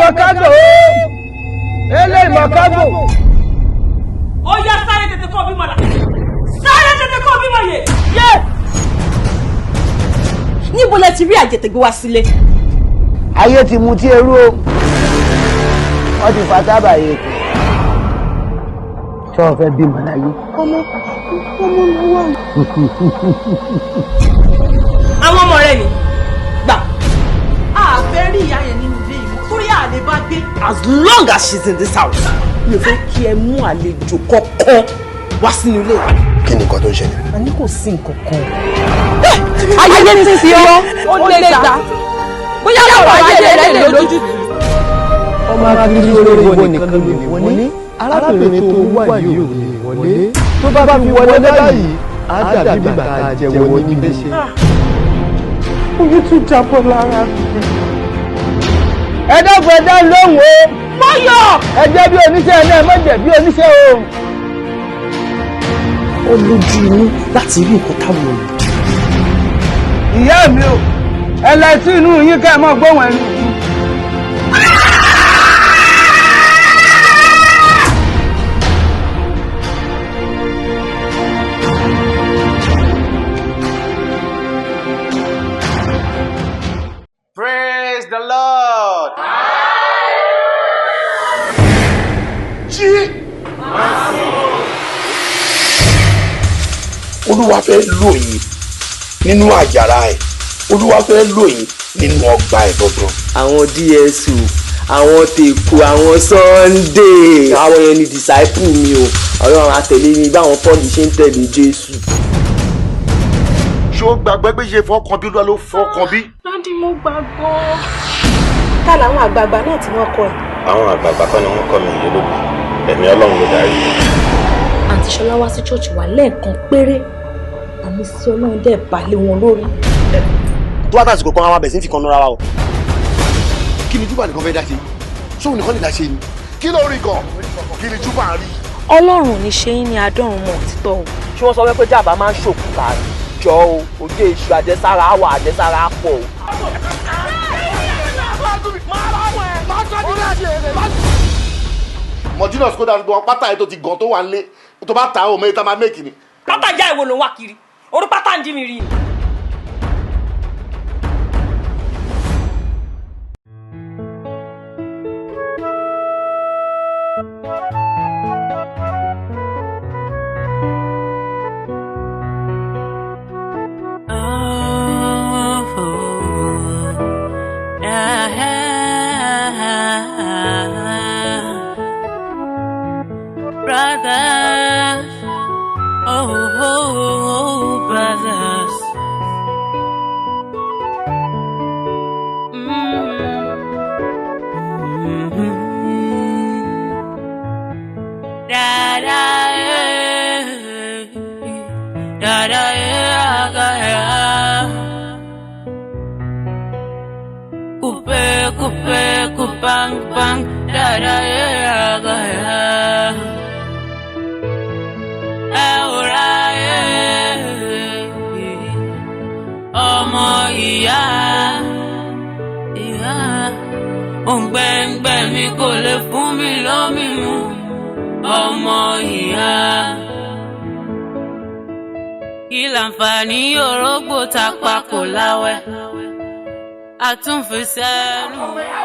mọ̀kágò eléyìí mọ̀kágò. Ó yá sáré tètè kó bímọ là. Sáré tètè kó bímọ yè. Yé. Níbo lẹ ti rí àjẹtẹ̀gbé wá sílé? Ayé ti mu tí eru o. Wọ́n ti fa tábà yé kù. Ṣé wọ́n fẹ́ bímọ láyé? Ọmọ mi wà. Àwọn ọmọ rẹ̀ ni gbà. A fẹ́ rí ìyá yẹn nínú ilé yìí torí àlè bá gbé. As long as she's in this house, mi ò fẹ́ kí ẹ mú àlejò kọ̀ọ̀kan wá sínú ilé. Kí ni nǹkan tó ń ṣẹlẹ̀? A ní kò sí nǹkan kan. Ayé ti fi ọ́. Ó lè gbà. Bóyá àwọn ayé rẹ̀ lè lójú. Ọmọ akíní olórí nìkan ló lè wọlé. Arábìnrin tó wà yìí ò lè wọlé. Tó bá fi wọlé báyìí, á dàbí bàtà jẹ̀wọ́ ní gbèsè. Ojú tún jábọ́ lára mi. Ẹ dọ́gbọ̀ ẹ dá lóhùn o. Mọ́yọ̀! Ẹ jẹ́ bí oníṣẹ́ náà, má jẹ́ bí oníṣẹ́ o. Ó lójú inú láti rí nǹkan táwọn ò rí. Ìyá mi o, ẹ lọ sí inú yín ká ẹ mọ́ gbóhùn ẹnu. Praise the Lord. Jí. Olúwa fẹ́ lò yín nínú àjàrà ẹ̀. Olúwa fẹ́ lò yín nínú ọgbà ẹ̀ gangan. Àwọn DSU, àwọn Tèkù, àwọn Sunday, àwọn yẹn ni disciple mi o. Ọlọ́run àtẹ̀lé mi báwọn Pọ́ọ̀lù ṣe ń tẹ̀lé Jésù. Ṣé o gbàgbé pé ṣe fọkàn bí ló fọkàn bí? Dádì mo gbàgbọ́. Ká làwọn àgbààgbà náà tí wọ́n kọ ẹ̀. Àwọn àgbààgbà kan ni wọ́n kọ́ mi ìyẹn lóbi. Ẹ̀mí Ọlọ́run ló darí. Àǹtí Ṣọlá wá sí ṣọ́ọ̀ṣì wa lẹ́ẹ̀kan péré. Àmì sí Ọlọ́run dẹ̀ balẹ̀ wọn lórí. Tó wá tàṣìkò kan àwọn abẹ̀ sí ń fi kan lọ́ra wa o. Kí ni Júbà nìkan fẹ́ dá ṣe? Ṣóun nìkan lè dá ṣe ni? Kí ló rí gan? Kí ni Júbà rí? Ọlọ́run ò ní ṣe yín ní adọ́run mọ́ òtítọ́ o. Ṣé wọ́n sọ pé jàmbá máa ń ṣòkúta rẹ̀? Jọ o, ojú èṣù àjẹsára wà àjẹsára pọ̀ o. Mọ̀júnà Skoda gbọ́n pátá ẹ̀ tó ti gan tó wà nílé tó bá ta òun mẹ́ta máa mẹ́kì ni. Pátá ìjà ìwò ló ń wá kiri. Orí pátá ń jí mi rí ni. Brothers, oh, brothers. Da da da da Coupe, coupe, coupang, pang, da da ọmọ ìyá òǹgbẹ́ǹgbẹ́ mi kò lè fún mi lómi mu ọmọ ìyá kí láǹfààní orógbó tapa kò láwẹ́ àtúnfẹsẹ̀nu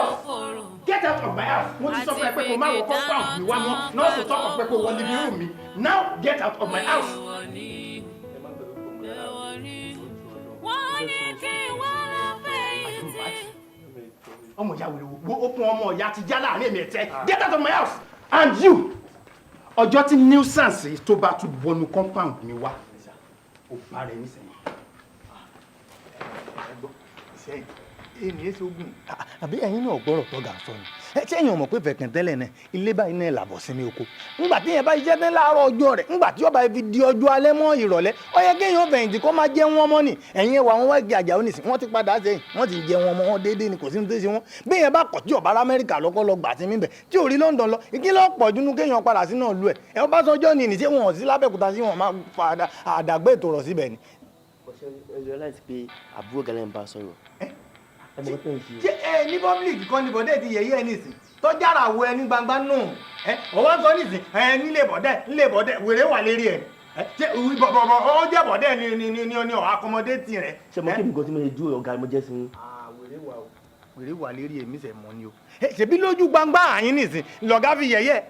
okòrò. Get out of my house. Wọ́n ti sọ fún ẹ pé kò má wọ compound mi wá mọ́. Náà kò tọ́ ọ pé kò wọ living room mi. Now get out of my house. Ọmọ ìyá wèrè wo okun ọmọ ìyá ti já láàrin èmi ẹ̀tẹ́. Get out of my house. And you. Ọjọ́ tí nuisance tó bá tún wọnú compound mi wá. Ó bá rẹ̀ nísìnyí. Èmi èso ogun àbí ẹ̀yin náà gbọ́rọ̀ tọ́gà sọ ni ṣé èèyàn mọ̀ pé fẹ̀kàn tẹ́lẹ̀ náà ilé báyìí náà làbọ̀ sinmi oko ńgbà tí yẹn bá jẹ́ tẹ́ láàárọ̀ ọjọ́ rẹ̀ ńgbà tí ọba fi di ọjọ́ alẹ́ mọ́ ìrọ̀lẹ́ ó yẹ kéèyàn fẹ̀yìntì kó máa jẹ́ wọn mọ́ ni ẹ̀yin ẹwà wọn wáìgì àjà ó nìsín wọ́n ti padà sẹ́yìn wọ́n ti jẹ wọn mọ́ wọn déédéé ni kò sí ní tó ṣe wọn bí yẹn bá kọ̀ tí ọba Amẹ́ríkà lọ́kọ́ lọ gbà sí mi bẹ̀ tí ò rí London lọ ìkílọ̀ pọ̀ jù nú kéèyàn padà sí náà lú ẹ̀ ẹ̀ bá sọjọ́ ni ìníṣẹ́ wọn sí lábẹ́kúta sí wọn máa fa àdàgbé ètò rọ̀ síbẹ̀ ni. Ọ̀sẹ̀ ẹ̀yọ́ láti pé àbúrò gẹ́lẹ́ ń bá sọ̀rọ̀. ṣé ẹ ní public kan ní bọ̀dẹ̀ ti yẹ̀yẹ́ ẹ nísìn tọ́jára wo ẹni gbangba nù ọwọ́ sọ nísìn nílé bọ̀dẹ̀ wèrè wà lérí ẹ̀ ṣé bọ̀bọ̀ ó jẹ́ bọ̀dẹ̀ ni ọ̀ akọmọdé tì rẹ̀. ṣé mo kí mi gan tí mo lè ju ọ̀gá mo jẹ́ sí i. wèrè wà lérí èmi sẹ̀ mọ́ ni o. ṣèbí lójú gbangba àyín nísìn lọ̀gá fi yẹ̀yẹ́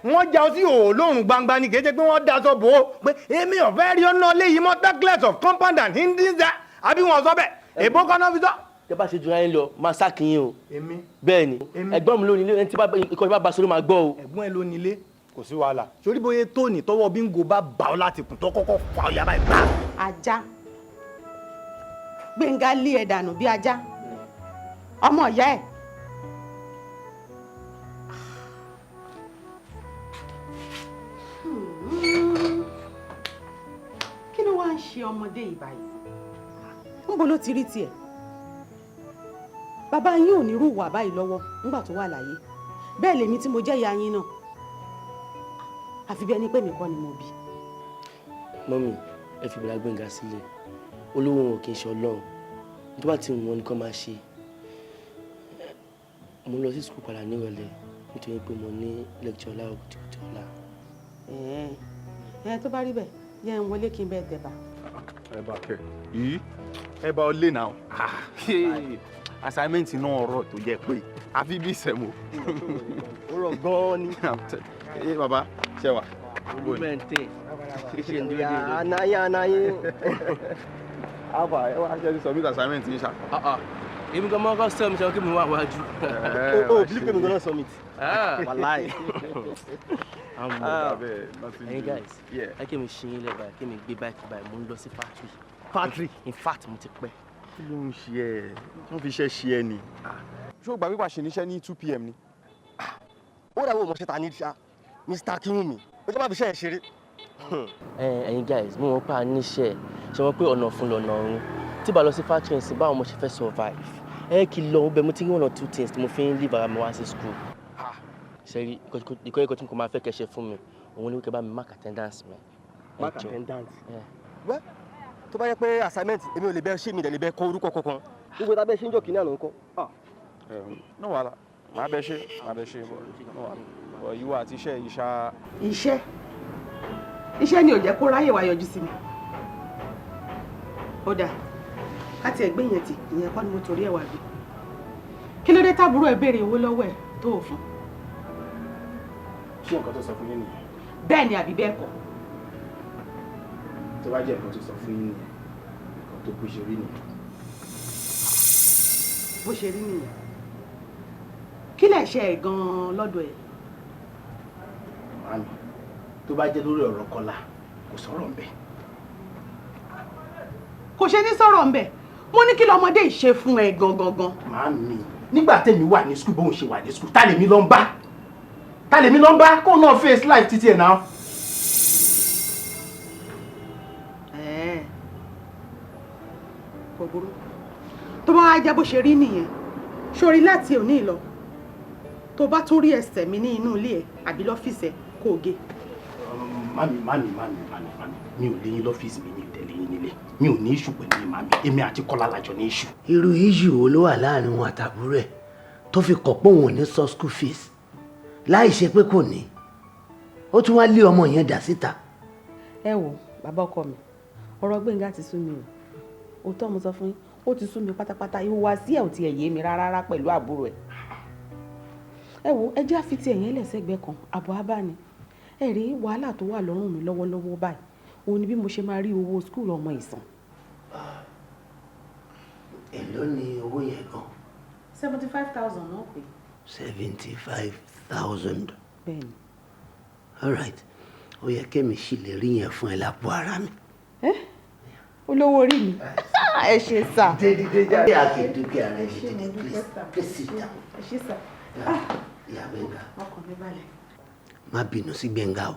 wọ́n já ọ sí òòlóòrùn gbangba ni kéde pé wọ́n daṣọ bò ó pé èmi ò fẹ́ rí ọ̀nà léyìí mọ́ tackless of compound and hindiza àbí wọn sọ bẹ́ẹ̀ èbó kan náà fi sọ. tẹ bá ṣe jura yín lọ máa sákìyìn o. èmi. bẹ́ẹ̀ ni ẹ̀gbọ́n mi ló nílé ẹni tí ikọ̀ ìbá baṣọ ló máa gbọ́ o. ẹ̀gbọ́n ẹ ló nílé kò sí wàhálà sórí bóyá tóní tọwọ́ bíngò bá bà ọ́ láti kùn tó kọ́kọ́ fa ọ̀yà báyìí bá. ajá Gbénga lé ẹ dànù bí ajá ọmọ ìyá ẹ. kí ló wá ń ṣe ọmọdé yìí báyìí níbo ló ti rí tiẹ̀ bàbá yín ò ní rú wà báyìí lọ́wọ́ nígbà tó wà láyé bẹ́ẹ̀ lèmi tí mo jẹ́ ìyá yín náà àfi bí ẹni pé mi kọ́ ni mo bí. mọ́mì ẹ fi ìbílẹ̀ Gbénga sílẹ̀ olówó wọn kì í ṣe ọlọ́run tó bá ti wù wọn ni kò máa ṣe. mo lọ sí sukùl padà nírọ̀lẹ́ nítorí pé mo ní lẹ́kítọ̀ láàárọ̀ kùtùkùtù ọ̀la. tó bá rí bẹ́ẹ̀ yẹ ń wọlé kí n bẹ́ẹ̀ tẹ̀bà. ẹ bá kẹ yìí ẹ bá ọ lé náà assignment náà ọ̀rọ̀ tó jẹ́ pé àfi bí ìsẹ̀mù. ó rọ̀ gan-an ni. ẹ bàbá ṣe wà. olùbẹ̀ntẹ̀ ṣe ń dúró dé. anaye. àbá ẹ wá ṣe submit assignment yín ṣá. èmi gan mọ́ kọ́ sọ mi sọ kí mi wà wájú. o bí pé mi gan submit. wàláì. Hey guys, ẹ kí mi ṣe yín lẹ́bàá kí mi gbé báyìí báyìí mo ń lọ sí factory. In fact mo ti pẹ́. kí ló ń ṣe ẹ wọ́n fi iṣẹ́ ṣe ẹ ni. ṣé o gbà wípé àṣẹ níṣẹ́ ní 2 PM ni. ó dàbí ọmọ ṣẹta ní ṣá Mr. Kinwumi ó jẹ́ bá fi iṣẹ́ ẹ̀ ṣeré. ẹ̀yin guys mo mọ̀ pé a níṣẹ́ ṣe wọ́n pé ọ̀nà fún lọ́nà ọ̀run tí bá lọ sí factory sí báwọn mo ṣe fẹ́ survive kí lọ bẹ́ẹ̀ mo ti rí 1 or 2 things tí mo fi ń leave ara mi wá sí school. Sẹ́rí ìkọ́ tí mo máa fẹ́ kẹ́ṣẹ́ fún mi òun ni wípé bá mi mark attendance mi. Mark attendance. Wẹ́ tó bá yẹ pé assignment èmi ò lè bẹ ṣé mi dẹ̀ lè bẹ kọ orúkọ kankan gbogbo tá bẹ ṣe ń jọ kìíní àná nǹkan. ní wàhálà máa bẹ ṣe bọ̀ ìwọ àti iṣẹ́ ìṣá. iṣẹ́ ni ò jẹ́ kó ráyè wá yọjú sí mi. ó dáa ká tiẹ̀ gbé yẹn tì ìyẹn kọ́ ni mo torí ẹ̀ wá bí. kí ló dé tábúrò ẹ béèrè owó lọ́wọ́ ẹ̀ tó o fún. ṣé nǹkan tó sọ fún yín nìyẹn. bẹ́ẹ̀ ni àbí bẹ́ẹ̀ kọ́. tó bá jẹ́ nǹkan tó sọ fún yín nìyẹn nǹkan tó bó ṣe rí nìyẹn. bó ṣe rí nìyẹn kí lẹ̀ ṣe ẹ̀ gan-an lọ́dọ̀ ẹ̀. màámi tó bá jẹ́ lórí ọ̀rọ̀ Kọ́lá kò sọ̀rọ̀ ńbẹ̀. kò ṣe ní sọ̀rọ̀ ńbẹ̀ mo ní kí lọmọdé yìí ṣe fún ẹ gangan. màámi nígbà tèmi wà ní skul bóun ṣe wà ní skul tá lèmi lọ ń bá kó náà face life títí ẹ̀ náà. kò burú tó bá wá jẹ́ bó ṣe rí nìyẹn sórí láti òní lọ tó bá tún rí ẹsẹ̀ mi ní inú ilé ẹ̀ àbí lọ́fíìsì ẹ̀ kó o gé. mami mi ò léyìn lọ́fíìsì mi ò tẹ̀lé yín nílé mi ò ní iṣu pẹ̀lú yín mami èmi àti Kọ́lá lájọ ní iṣu. irú iṣu wo ló wà láàrin wọn àtàbúrò ẹ̀ tó fi kọ̀ pé òun ò ní sọ school fees láì ṣe pé kò ní ó tún wá lé ọmọ yẹn dà síta. ẹ wo bàbá ọkọ mi ọ̀rọ̀ Gbénga ti sú mi o òótọ́ mo sọ fún yín ó ti sú mi pátápátá ìhùwàsí ẹ̀ ò tiẹ̀ yé mi rárá pẹ̀lú àbúrò ẹ̀. ẹ wo ẹ jẹ́ àfi ti ẹ̀yìn lẹ́sẹ̀gbẹ́ kan àbọ̀ abá ni ẹ rí wàhálà tó wà lọ́rùn mi lọ́wọ́lọ́wọ́ báyìí òun ni bí mo ṣe máa rí owó skul ọmọ ìsàn. èló ni owó yẹn gan. 75,000 náà pé. 75,000. bẹ́ẹ̀ni. all right ó yẹ kémi sì lè rí yẹn fún ẹ lápò ara mi. olówó orí mi ẹ ṣe sà. dédé jáde àkèdúkẹ́ rẹ dédé please sit down. ẹ ṣe sà. ìyá Gbénga ọkàn mi balẹ̀. má bínú sí Gbénga o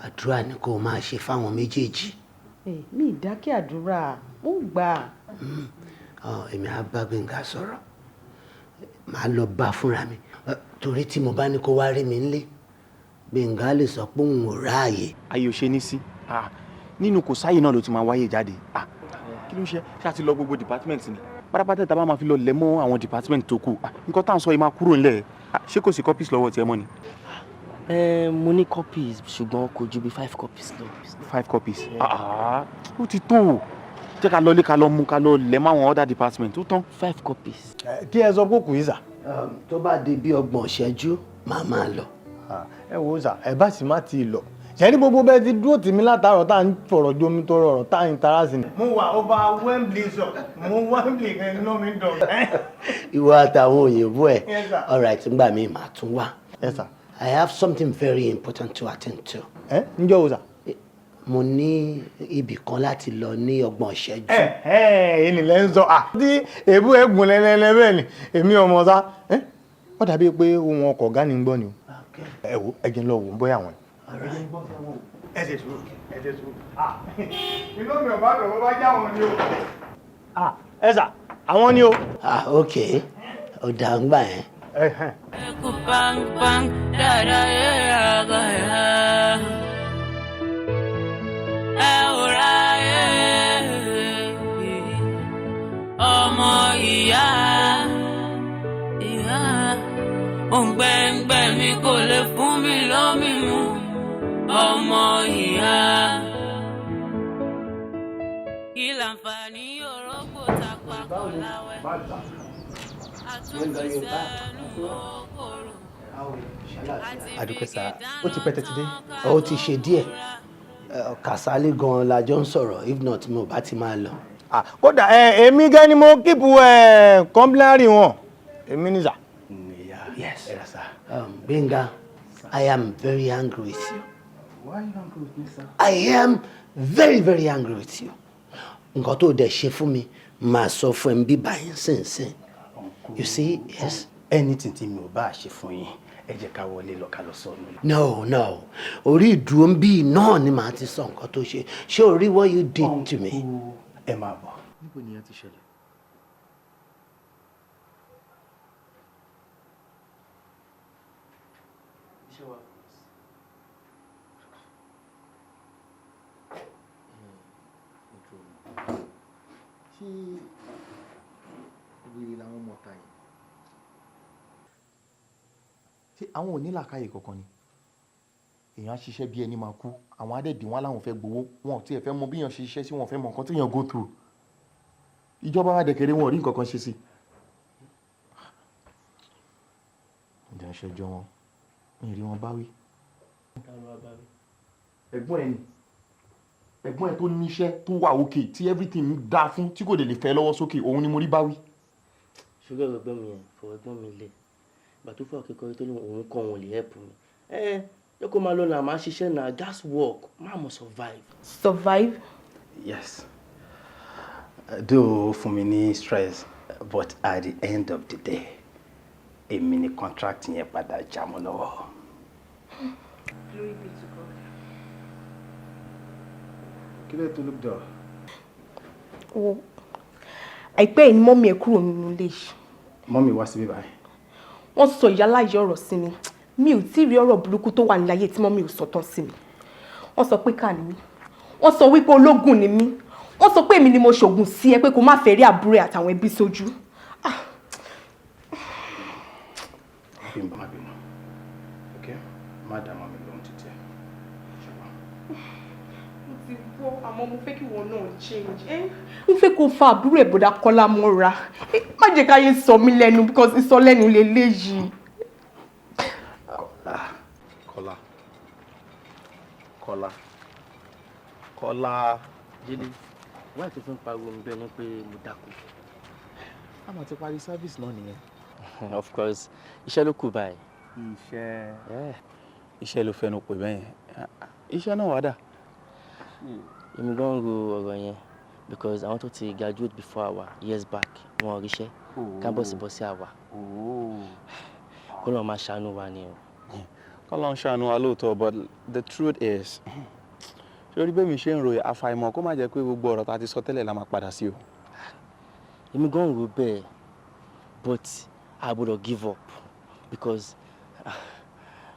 àdúrà ni kó o máa ṣe fáwọn méjèèjì. mi ì dákẹ́ àdúrà mo ń gbà. èmi á bá Gbénga sọ̀rọ̀ màá lọ bá a fúnra mi torí tí mo bá ní kó wá rí mi nílé Gbénga lè sọ pé òun ò ráàyè. ayé ò ṣe ní sí nínú kò sáyè náà ló ti máa wáyé jáde kí ló ń ṣe ṣé a ti lọ gbogbo department ni. pátápátá tá a bá máa fi lọ lẹ̀ mọ́ àwọn department tó kù nǹkan tá à ń sọ yìí máa kúrò nílẹ̀ ṣé kò sí copies lọ́wọ́ tiẹ̀ mọ́ ni. Mo ní copies ṣùgbọ́n kò ju bí 5 copies lọ. 5 copies ó ti tó jẹ́ ká lọ lé ká lọ mú ká lọ lẹ̀ mọ́ àwọn other department ó tán. 5 copies. kí ẹ sọ pé kò yí sà. tó bá di bí 30 ìṣẹ́jú màá máa lọ. ẹ wo sà ẹ bá sì má ti lọ ṣẹ́ni gbogbo bẹ́ẹ̀ ti dúró tì mí látàárọ̀ tá à ń fọ̀rọ̀ jomi tọrọ ọ̀rọ̀ tá à ń tara sí ni. mo wà over Wembley sọ mo Wembley kan iná mi dùn. ìwọ àtàwọn òyìnbó ẹ alright ngbà mi màá tún wá. Yes sir. I have something very important to attend to. ǹjọ́ wo sà. mo ní ibì kan láti lọ ní 30 ìṣẹ́jú. èyí lẹ́ ń sọ tí èébú ẹ̀gùn lẹ́lẹ́lẹ́ bẹ́ẹ̀ ni èmi ọmọ sá ó dàbí pé ohun ọkọ̀ ọ̀gá ni ń gbọ́ ni o. ẹ wo ẹ jẹ́ ń lọ wò ó bóyá àwọn. ẹ ṣe sùúrù ẹ ṣe sùúrù. inú mi ò bá dọ̀ bó bá já wọn ni o. ẹ sà àwọn ni o. ok ó dà ń gbà yẹn. Bang bang da da ya ga ya. Ora ọmọ ìyá òǹgbẹ́ngbẹ́ mi kò lè fún mi lómi mu ọmọ ìyá. Kí láǹfààní orógbó ta papọ̀ láwẹ̀. àdúpẹ́ sá ó ti pẹ́ tẹ́tí dé. ó ti ṣe díẹ̀ Kàsálí gan-an la jọ ń sọ̀rọ̀ if not mo bá ti máa lọ. kódà èmi gẹ́ ni mo kíìpù kọ́ńpìlárì wọn èmi ní sà. Yes. Benga, I am very angry with you. Why are you angry with me, sir? I am very, very angry with you. Nǹkan tó dẹ̀ ṣe fún mi máa sọ fún ẹ bí báyìí sínsìn. You see, yes. Anything tí mi ò bá ṣe fún yín ẹ jẹ́ ká wọlé lọ ká lọ sọ ọ́nù. No. Orí ìdúró ń bí náà ni màá ti sọ nǹkan tó ṣe. Ṣé o rí what you did to me? Ẹ máa bọ̀. Níbo ni ẹ ti ṣẹlẹ̀? ṣé wèrè làwọn ọmọ ọ̀tá yìí ṣé àwọn ò ní làákàyè kankan ni èèyàn á ṣiṣẹ́ bí ẹni máa kú àwọn adẹ́dì wọn láwọn fẹ́ gbowó wọn ò tiẹ̀ fẹ́ mọ bí èèyàn ṣe ṣiṣẹ́ sí wọn fẹ́ mọ nǹkan tí èèyàn go through ìjọba wa dẹ̀kẹ̀rẹ̀ wọn ò rí nǹkan kan ṣe sí ìjà ìṣẹ́jọ́ wọn mi ì rí wọn báwí. ẹ̀gbọ́n ẹ̀ tó níṣẹ́ tó wà òkè tí everything dá fún tí kò dé lè fẹ́ lọ́wọ́ sókè òun ni mo rí báwí. ṣùgbọ́n ẹ̀gbọ́n mi yẹn fọwọ́ ẹ̀gbọ́n mi lẹ̀ ìgbà tó fọ́ akẹ́kọ̀ọ́ tó ní òun kọ́ òun lè help mi yẹ kó máa lọ náà máa ṣiṣẹ́ náà gas work máa mọ̀ survive. Survive? Yes. Though fún mi ní stress but at the end of the day èmi ni contract yẹn padà já mọ́ lọ́wọ́. Glory be to God. Kí ló tó look dọ̀? Oh, àìpẹ́ yìí ni mọ́mí ẹ̀ kúrò nínú ilé yìí. Mọ́mí wá síbí báyìí. Wọ́n sọ ìyáláyé ọ̀rọ̀ sí mi. Mi ò tí ì rí ọ̀rọ̀ burúkú tó wà níláyé tí mọ́mí ò sọ tán sí mi. Wọ́n sọ pé ká ni mí. Wọ́n sọ wípé ológun ni mí. Wọ́n sọ pé èmi ni mo ṣògùn sí ẹ pé kó má fẹ́ rí àbúrò ẹ̀ àtàwọn ẹbí sójú. Bímbọ́ má bínú. Okay? Má dá mọ́mí lóhùn títí ẹ̀. Mo ti gbọ́ àmọ́ mo fẹ́ kí wọn náà change. Mo fẹ́ kó fa àbúrò ẹ̀ bọ̀dá Kọ́lá mọ́ra. Má jẹ́ káyé sọ mí lẹ́nu because ìsọlẹ́nu lélẹ́yìí. Kọ́lá. Jídé, wáyé tó fi ń pariwo mi bẹ́ẹ̀ ni pé mo dákú. a máa ti parí service náà nìyẹn. Of course, iṣẹ́ ló kù báyìí. Iṣẹ́ ló fẹnu pè bẹ́ẹ̀ yẹn. Iṣẹ́ náà wà dà. Èmi gan ro ọ̀rọ̀ yẹn because àwọn tó ti graduate before our years back wọn ò ríṣẹ́ kábọ̀sì bọ́ sí àwa. Kó lọ́ọ́ máa ṣàánú wa ni o. Kọ́lá ń ṣàánú wa lóòótọ́ but the truth is ṣé orí bẹ́ẹ̀ mi ṣe ń ròyìn àfàìmọ̀ kó má jẹ́ pé gbogbo ọ̀rọ̀ tá a ti sọ tẹ́lẹ̀ la máa padà sí o. Èmi gan ro bẹ́ẹ̀ but I gbọ́dọ̀ give up because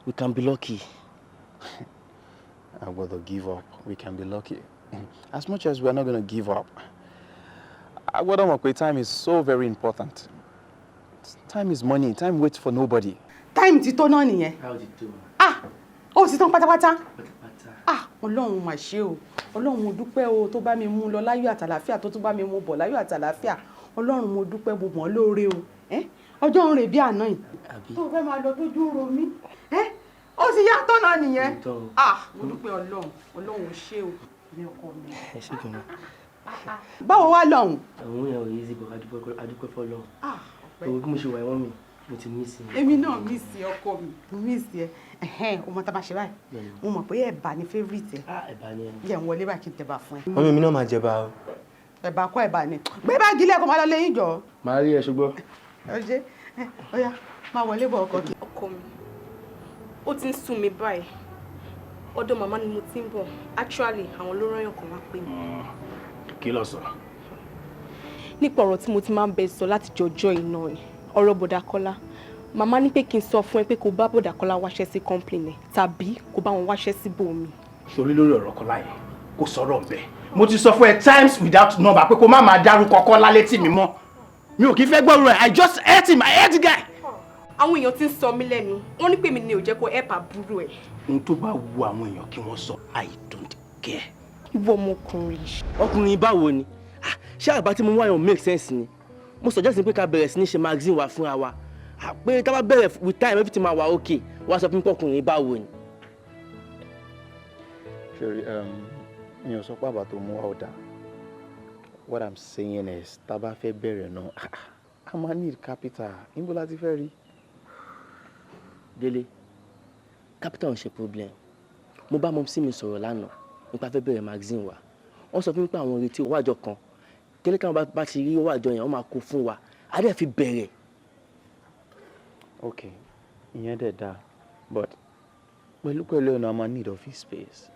we can be lucky. I gbọ́dọ̀ give up. We can be lucky. As much as we are not going to give up, I gbọ́dọ̀ mọ̀ pé time is so very important. Time is money. Time waits for nobody. Time ti tó náà nìyẹn. How did you do? Ó sì tán pátápátá. Ọlọ́run mà ṣe o. Ọlọ́run mo dúpẹ́ o tó bá mi mú lọ láyọ̀ àtàlàfíà tó tún bá mi mú bọ̀ láyọ̀ àtàlàfíà. Ọlọ́run mo dúpẹ́ mo mọ̀ lóore o. Ọjọ́ ń rè bí àná yìí. Tó fẹ́ máa lọ tójú ro mí. Ó sì yá tán náà nìyẹn. Mo dúpẹ́ Ọlọ́run. Ọlọ́run ṣe o. Ní ọkọ mi. Ẹ ṣé gan-an. Báwo wá lọ́hùn? Àwọn èèyàn ò yí sí bọ̀ adúpẹ́ fọ́lọ́run. Òwò bí mo ṣe wà ẹ̀wọ̀n mi, mo ti miss ẹ. Èmi náà miss ọkọ mi, mo miss ẹ. Ọmọ tá a bá ṣe báyìí. Mo mọ̀ pé ẹ̀bà ni favourite ẹ. Ẹ̀bà ni ẹni. Jẹ́ ń wọlé báyìí kí n tẹ̀bà fún ẹ. Mọ́mí mi náà máa jẹba o. Ẹ̀bà kọ́ ẹ̀bà ni. Gbé báàgì ilé ẹ̀kọ́ máa lọ lẹ́yìn jọ. Màá rí ẹ ṣùgbọ́n. Ọjẹ́ ọya máa wọlé bọ̀ ọkọ kí. Ọkọ mi, ó ti ń sún mi báyìí. Ọ̀dọ̀ màmá ni mo ti ń bọ̀. Actually, àwọn ló rán yàn kan wá pè mí. Kí ló sọ? Nípa ọ̀rọ̀ tí mo ti máa ń bẹ sọ láti jọjọ́ iná ẹ̀, ọ̀rọ̀ Bọ̀dá Kọ́lá. Màmá ní pé kí n sọ fún ẹ pé kó bá Bọ̀dá Kọ́lá wáṣẹ́ sí complain ẹ̀ tàbí kó bá wọn wáṣẹ́ sí bòmí. Sórí lórí ọ̀rọ̀ Kọ́lá yẹn, kò sọ̀rọ̀ ńbẹ̀. Mo ti sọ fún ẹ times without number pé kó má máa dárúkọ Kọ́lá létí mi mọ́. Mi ò kí fẹ́ gbọ́rọ̀ ẹ̀. I just hate him. I hate the guy. Àwọn èèyàn ti ń sọ mí lẹ́nu. Wọ́n ní pé mi ni ò jẹ́ kó help àbúrò ẹ̀. Ohun tó bá wu àwọn èèyàn kí wọ́n sọ, I don't care. Ìwọ ọmọkùnrin. Ọkùnrin báwo ni? Ṣé àbá tí mo wá yàn make sense ni? Mo suggest pé ká bẹ̀rẹ̀ sí ní ṣe magazine wa fúnra wa. Pé tá bá bẹ̀rẹ̀ with time everything máa wà okay. Wá sọ fún mi pé ọkùnrin báwo ni? Sherry, mi ò sọ pé àbá tó mú wa ọ̀dà. What I'm saying is, tá bá fẹ́ bẹ̀rẹ̀ náà, a máa need capital. Níbo la ti fẹ́ rí? Délé, capital ń ṣe problem. Mo bá mọ́mísí mi sọ̀rọ̀ lánàá nípa fẹ́ bẹ̀rẹ̀ magazine wa. Wọ́n sọ fún mi pé àwọn retí owó àjọ kan. Tẹ́lẹ̀ káwọn bá ti rí owó àjọ yẹn, wọ́n máa kó fún wa. A dẹ̀ fi bẹ̀rẹ̀. Okay, ìyẹn dẹ̀ dáa. But pẹ̀lú ọ̀nà a máa need office space.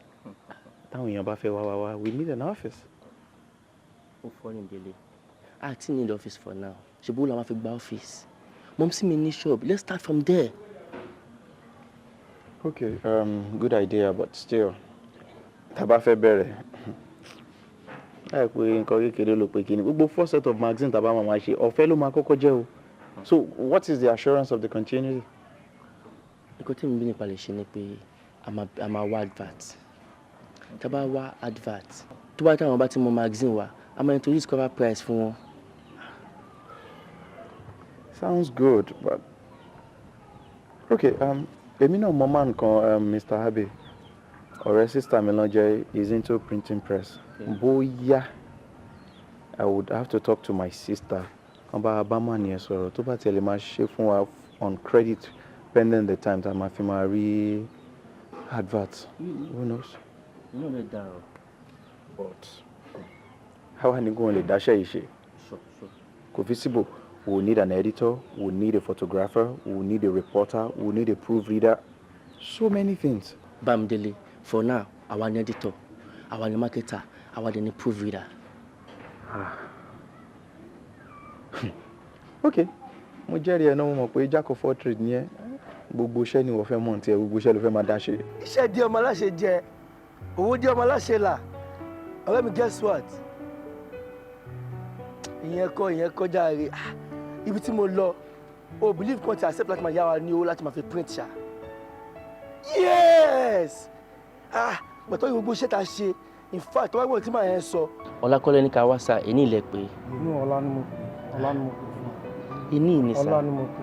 Táwọn èèyàn bá fẹ́ wá, we need an office. Ó fọ́ ní Délé. I still need office for now. Ṣé bó la máa fi gba office? Mọ́mísí mi ní shop. Let's start from there. Okay, good idea, but still, tá bá fẹ́ bẹ̀rẹ̀. Ẹ pé nǹkan kékeré ló pé kíni. Gbogbo first set of magazine tá bá máa ṣe, ọ̀fẹ́ ló máa kọ́kọ́ jẹ́ o. So, what is the assurance of the continuity? Nǹkan tí mo bí nípa lè ṣe ni pé a máa wá advert. Tá bá wá advert, tó bá táwọn bá ti mọ magazine wa, a máa introduce cover price fún wọn. Sounds good, but okay, èmi náà mọ man kan, Mr. Abe, ọ̀rẹ́ sister mi ló jẹ́, is into printing press. Bóyá I would have to talk to my sister. Kan bá Abama ni ẹ sọ̀rọ̀, tó bá tiẹ̀ lè máa ṣe fún wa on credit pending the time tá a máa fi máa rí advert. Who knows? No, lè dára. But how are you going to dash yìí ṣe? Sure. Kò feasible. We'll need an editor, we'll need a photographer, we'll need a reporter, we'll need a proofreader. So many things. Bamdele, for now, àwa ni editor, àwa ni marketer, àwa ni proofreader. Okay. Mo jẹ́rìí ẹ náà mo mọ̀ pé jack of all trades ni ẹ́. Gbogbo iṣẹ́ ni wọ́n fẹ́ mọ̀ tí ẹ gbogbo iṣẹ́ ló fẹ́ máa dá ṣe. Iṣẹ́ di ọmọ aláṣẹ jẹ, owó di ọmọ aláṣẹ là. Ọ̀rẹ́ mi guess what? Ìyẹn kọ́ járe. Ibi tí mo lọ, o believe kan ti accept láti máa yá wa ní owó láti máa fi print ṣá. Yes! Pẹ̀tọ́ gbogbo iṣẹ́ ta ṣe, in fact, tọ́wọ́ ìwọ̀n tí màá yẹn sọ. Ọlákọ́lẹ́ ní ká wá sá, èní ilẹ̀ pé. Inú ọlá ni mo pè. Èní ìní sá. Ọlá ni mo pè.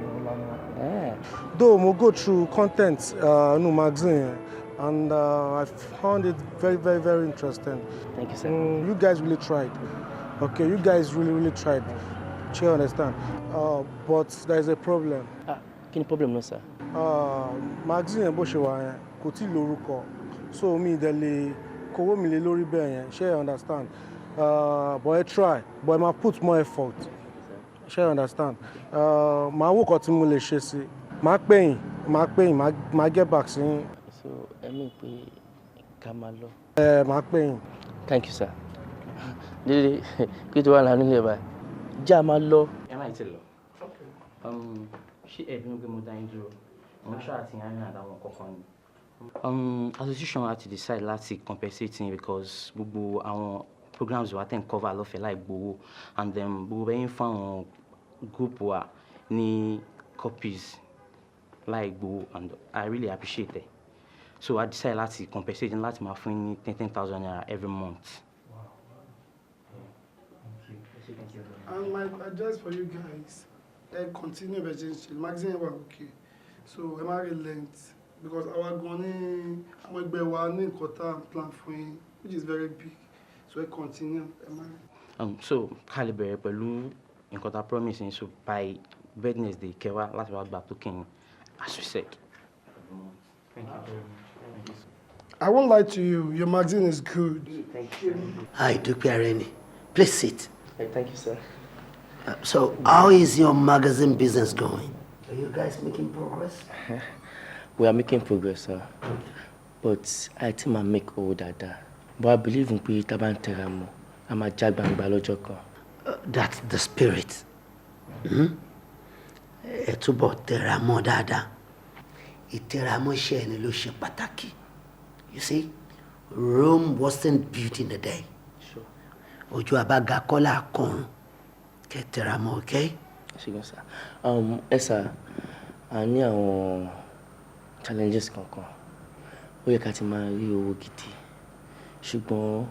Though mo go through content no magazine and I found it very, very, very interesting. Thank you, sir. You guys really tried. Okay, you guys really tried. You understand? But there is a problem. Kí ni problem náà, sir? Magazine bó ṣe wà yẹn kò tí lórúkọ. So mi dẹ̀ lè kówó mi lé lórí bẹ́ẹ̀ yẹn. Ṣé you understand? But I try. But I must put more effort. Ṣé you understand? Màá wò kọ́ tí mo lè ṣe sí. Màá pè yín, màá get back sí yín. So, ẹ mọ̀ pé ká máa lọ. Màá pè yín. Thank you, sir. Délé, kí tó wà lánàá nílẹ̀ báyìí. Já máa lọ. Ẹ máa ti lọ. Ṣé ẹ̀bí ń gbé mo dá yín dúró? Mo ń ṣọ́ àti yín àtàwọn kọ̀ọ̀kan ni. Association had to decide láti compensate him because gbogbo àwọn programs wa ten cover lọ́fẹ̀ẹ́ láì gbowó and then gbogbo bẹ́yìn fáwọn group wa ní copies láì gbowó and I really appreciate it. So I decided láti compensate and láti máa fún ní 10,000 naira every month. And my advice for you guys, continue the magazine was okay. So I'm relent because our gone I'm going to plan for him, which is very big. So I continue. So calibre pẹ̀lú nǹkan tá promise yín, so by Wednesday kẹwàá láti wá gba token as you said. Thank you very much. I won't lie to you, your magazine is good. Thank you. Hi, Dr. Areni. Please sit. Hey, thank you, sir. So, how is your magazine business going? Are you guys making progress? We are making progress, sir. But I think I make all that. But I believe in Piri Taban Teramo. I'm a jagbang biological. That's the spirit. Etubo teramo dada. Iteramo share ni lo ṣe pàtàkì. You see, Rome wasn't built in a day. Sure. Ojú abaga kola kon. Ke teramo, okay? Sure, sir. Sir, I ní àwọn challenges kankan. Ó yẹ ká ti máa rí owó gidi. Ṣùgbọ́n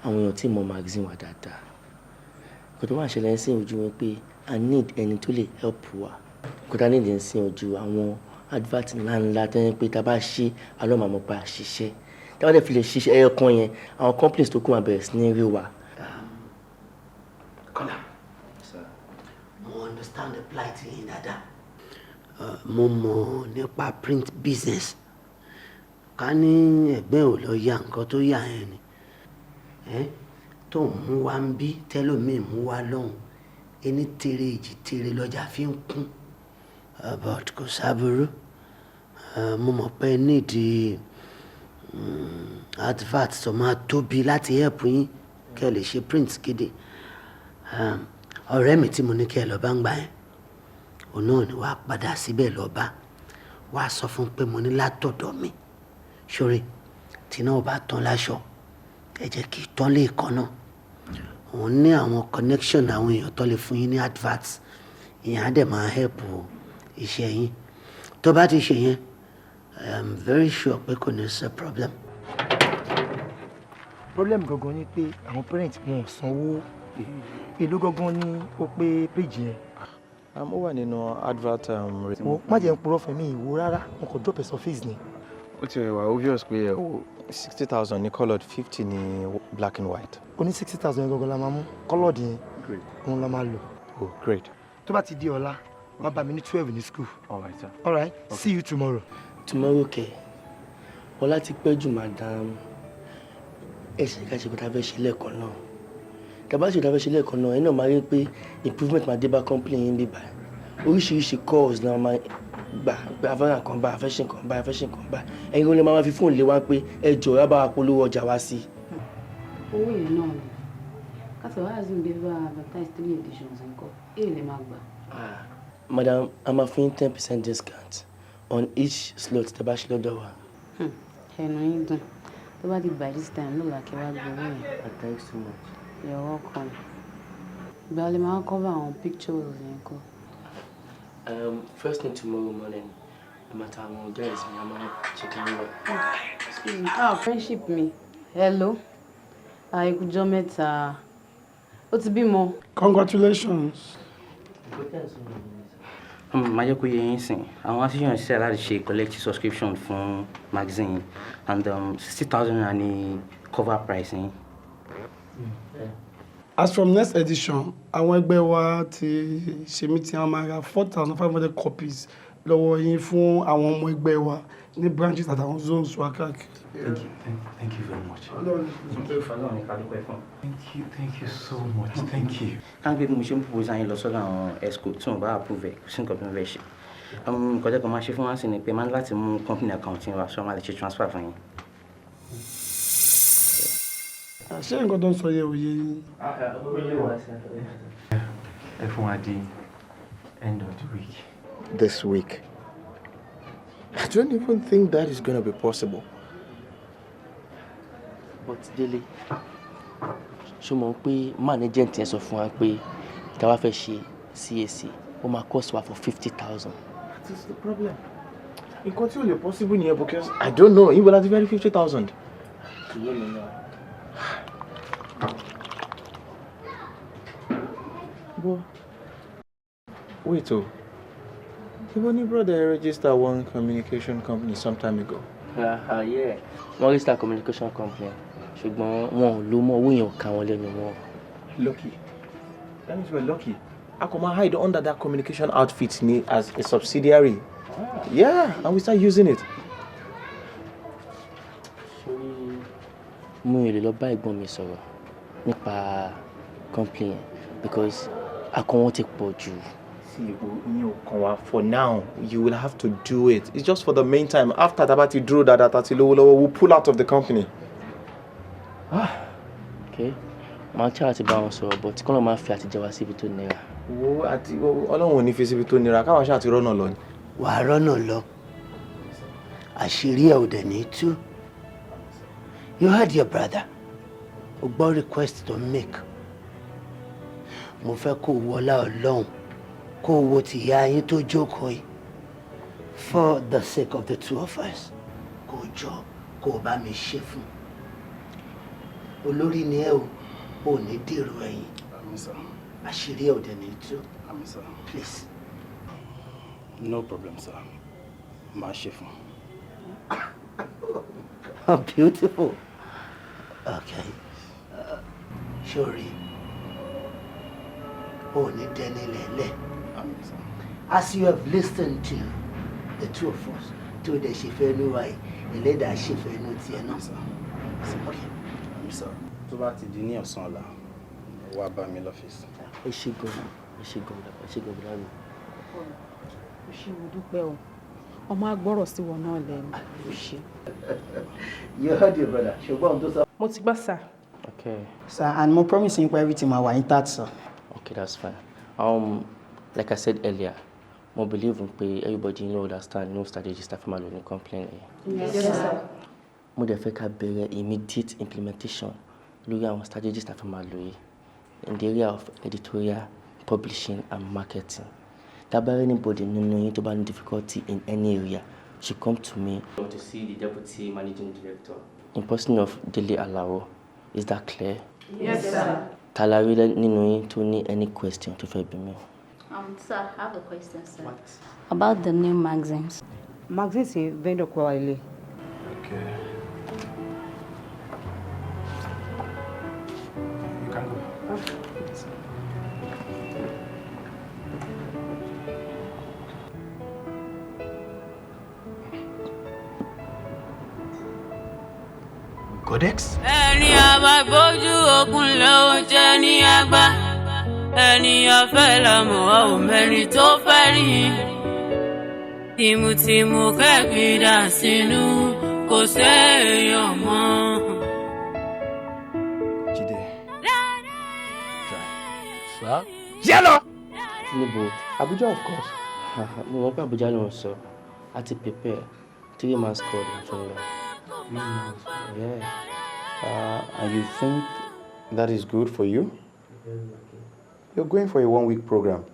àwọn èèyàn tí mọ magazine wa dáadáa. Kò tó wá ṣẹlẹ̀ ń sìn ojú wọn pé I need ẹni tó lè help wa. Kò tá need ń sìn ojú àwọn advert ńláńlá tó ń pé tá bá ṣe alọ́ màmú pa ṣiṣẹ́. Tá bá dẹ̀ fi lè ṣiṣẹ́ ẹyọ kan yẹn, àwọn companies tó kù máa bẹ̀rẹ̀ sí ní rí wa. Kọ́lá. Mo understand the plight yín dáadáa. Mo mọ̀ nípa print business. Ká ní ẹ̀gbẹ́ ò lọ ya nǹkan tó yà ẹ́ ni. Tó mú wa ń bí tẹ́lómi mú wa lọ́hùn. Ẹni tere èjì tere lọ́jà fi ń kún. But kò sábúrú. Mo mọ̀ pé nídìí advert tó máa tóbi láti help yín kẹ́ lè ṣe print kéde. Ọ̀rẹ́ mi tí mo ní kẹ́ lọ bá ń gbà yẹn. Òun náà ni wàá padà síbẹ̀ lọ bá. Wàá sọ fún pé mo ní látọ̀dọ̀ mi. Ṣorí tí náà bá tán láṣọ ẹ jẹ́ kí tán lè kàn náà. Òun ní àwọn connection àwọn èèyàn tó lè fún yín ní adverts. Ìyẹn á dẹ̀ máa help iṣẹ́ yín. Tó bá ti ṣe yẹn, I am very sure pé kò ní ṣe problem. Problem gangan ni pé àwọn parents wọn ò sanwó. Èló gangan ni ó pé page yẹn. Ó wà nínú advert. Má jẹ́ ń purọ́ fún mi ìwò rárá, wọn kò drop ẹ̀ surface ni. Ó ti wà obvious pé 60,000 ní coloured, 50 ní black and white. Ó ní 60,000 yẹn gangan la máa mú, coloured yẹn òun la máa lò. Oh, great. Tó bá ti di ọ̀la, wọ́n bá mi ní 12 ní school. All right, sir. All right, okay. See you tomorrow. Tomorrow, okay. Ọlá ti pẹ́ jù, madam. Ẹ ṣe ká ṣe kó tá fẹ́ ṣe lẹ́ẹ̀kan náà. Tá bá ṣe tá fẹ́ ṣe lẹ́ẹ̀kan náà, ẹ náà máa rí pé improvement máa dé bá company yín bí báyìí. Oríṣiríṣi calls náà máa gbà pé afẹ́ràn kan bá afẹ́ṣin kan bá afẹ́ṣin kan bá. Ẹ̀yin olè máa fi fóònù lé wa pé ẹ jọ̀ọ́ ẹ bá wa polówó ọjà wa sí. Owó yẹn náà ni. Kásọ̀ wá sí ibi bá advertise 3 editions nǹkan. Èyí lè máa gbà. Madam, I'm offering 10% discount on each slot tẹ́ bá ṣe lọ́dọ̀ wa. Ẹnu yín dùn. Tó bá di by this time lọ́la kí wá gbowó yẹn. Thanks so much. You're welcome. Ìgbà lè máa cover àwọn pictures yẹn kọ́. First thing tomorrow morning, no matter how guys, I'm gonna check in out. Excuse me. Friendship me. Hello. Ikujọ́ mẹ́ta. Ó ti bímọ. Congratulations. Máa jẹ́ kó yé yín sìn. Àwọn association ṣiṣẹ́ láti ṣe collective subscription fún magazine and 60,000 naira ní cover price yín. As from next edition, àwọn ẹgbẹ́ wa ti ṣe meeting àwọn máa ra 4,500 copies lọ́wọ́ yín fún àwọn ọmọ ẹgbẹ́ wa ní branches àtàwọn zones wa káàkiri. Thank you very much. Thank you so much. Thank you. Káwọn pé mo ṣe ń propose àyìn lọ sọ́dọ̀ àwọn ESCO tí wọ́n bá approve ẹ̀ kò sí nǹkan tó ń fẹ́ ṣe. Nǹkan kan máa ṣe fún wa sí ni pé máa ń láti mú company account yín wá sọ máa lè ṣe transfer fún yín. Ṣé nǹkan tó ń sọ yẹ òye yín? Ẹ fún wa di end of the week. This week. I don't even think that is going to be possible. But Dele, ṣó mọ̀ pé management yẹn sọ fún wa pé tá bá fẹ́ ṣe CAC ó máa cost wa for 50,000. That is the problem. Nǹkan tí ò lè possible nìyẹn because I don't know ìwé láti very 50,000. But wait, your brother registered one communication company some time ago. Yeah. Wọ́n register communication company. Ṣùgbọ́n wọn ò lò mọ́ owó yẹn ò kà wọ́n lẹ́nu wọn. Lucky. That means we're lucky. I come and hide under that communication outfit as a subsidiary. Yeah, and we start using it. Mo lè lọ bá ẹ̀gbọ́n mi sọ̀rọ̀ nípa company yẹn because akọ wọn ti pọ̀ jù. See, for now, you will have to do it. It's just for the meantime. After Tabati drew that we'll pull out of the company. Okay. Màá try láti bá wọn sọ̀rọ̀ but kọ́nà máa fi àtijọ́ wá síbi tó nira. Ọlọ́run ò ní fi síbi tó nira káwọn ṣáà ti rọ́nà lọ ni. Wàá rọ́nà lọ. Àṣírí ẹ̀ ò dẹ̀ ní tú. You heard your brother. O gbọ́ request to make. Mo fẹ́ kó wọlá Ọlọ́run kó wo ti ìyá yín tó jókòó yìí. For the sake of the two of us. Kó jọ kó bá mi ṣe fún. Olórí ni ẹ o. Ò ní dèrò ẹ̀yìn. Àmín sir. Àṣírí ẹ̀ ò dẹ̀ ní tú. Àmín sir. Please. No problem sir. Màá ṣe fún. Oh, beautiful. Okay. Sorry. Oh, ní dẹ́ni lẹ́lẹ̀. As you have listened to the two of us, to the Shifenu way, the lady Shifenu Tiano. Okay. I'm sorry. Tó bá ti di ní ọ̀sán ọ̀la, wá bá mi lọ́fíìsì. Ẹ ṣé gan-an mi. Ó ṣe mo dúpẹ́ o. Ọmọ agbọ́rọ̀ sí wọn náà lẹ́nu. Ó ṣe. You heard your brother. Ṣùgbọ́n tó sọ. Mo ti gbọ́ sir. Okay. Sir, and more promising for everything my wife intact, sir. Okay, that's fine. Like I said earlier, I believe everybody understand no strategy staff family no complain. Yes, sir. Mo dẹ̀ fẹ́ ká bẹ̀rẹ̀ immediate implementation lórí àwọn strategy staff family in the area of editorial, publishing and marketing. Tabari anybody nínú yín tó bá ní difficulty in any area should come to me. I want to see the deputy managing director in person of Dele Alao. Is that clear? Yes, sir. Talari nínú yín tó ní any question tó fẹ́ bi mí. Sir, I have a question, sir. What? About the new magazines. Magazines is vendor quality. Okay. You can go. Yes, Codex? Ẹni àbágbójú òkun ló jẹ́ ní àgbà. Ẹni afẹ́ làmọ̀ ò mẹ́rin tó fẹ́ rí. Tìmùtìmù kẹ́kìdá sínú kò séèyàn mọ́. Jídé. Sir? Yellow! Níbo? Abuja, of course. Mo mọ̀ pé Abuja ló ń sọ. A ti prepare 3 months call fún lọ. Yeah. And you think that is good for you? You're going for a 1-week program,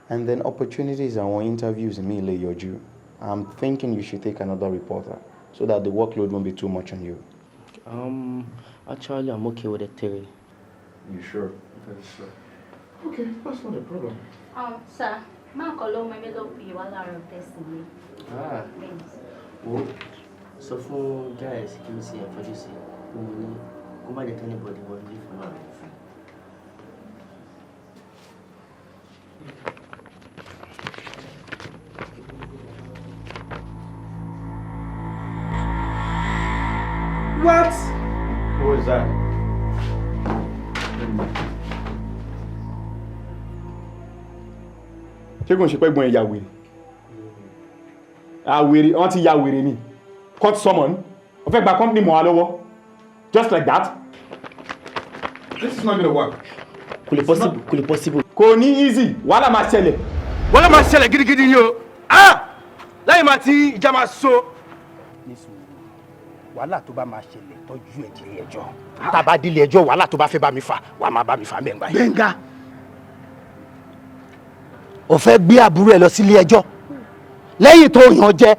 and then opportunities and interviews in Mile Yoju. I'm thinking you should take another reporter so that the workload won't be too much on you. Actually, I'm okay with the 3. You sure? Very sure. Okay, that's not a problem. Sir, ma ko lo me lo bi wa láàárọ̀ test mi. Well, so for guys, security and policy, who might get anybody will leave for now. What? Who is that? Ṣé kò ń ṣe pé gbọ́n ẹ̀yà wèrè? Àwèrè, wọ́n ti ya wèrè ni. Court summon. Ó fẹ́ gba company mọ́ wa lọ́wọ́. Just like that. This is not gonna work. Kò lè possible. Kò ní easy. Wàhálà máa ṣẹlẹ̀. Wàhálà máa ṣẹlẹ̀ gidigidi ni o. Láyé máa ti ìjà máa so. wàhálà tó bá máa ṣẹlẹ̀ tọ́jú ẹ̀ dílé ẹjọ́ tá a bá dílé ẹjọ́ wàhálà tó bá fẹ́ bá mi fà wàá máa bá mi fà mẹ́ngbà yìí. Gbẹ̀ngà ò fẹ́ gbé àbúrò ẹ lọ sílé ẹjọ́ lẹ́yìn tó yàn jẹ.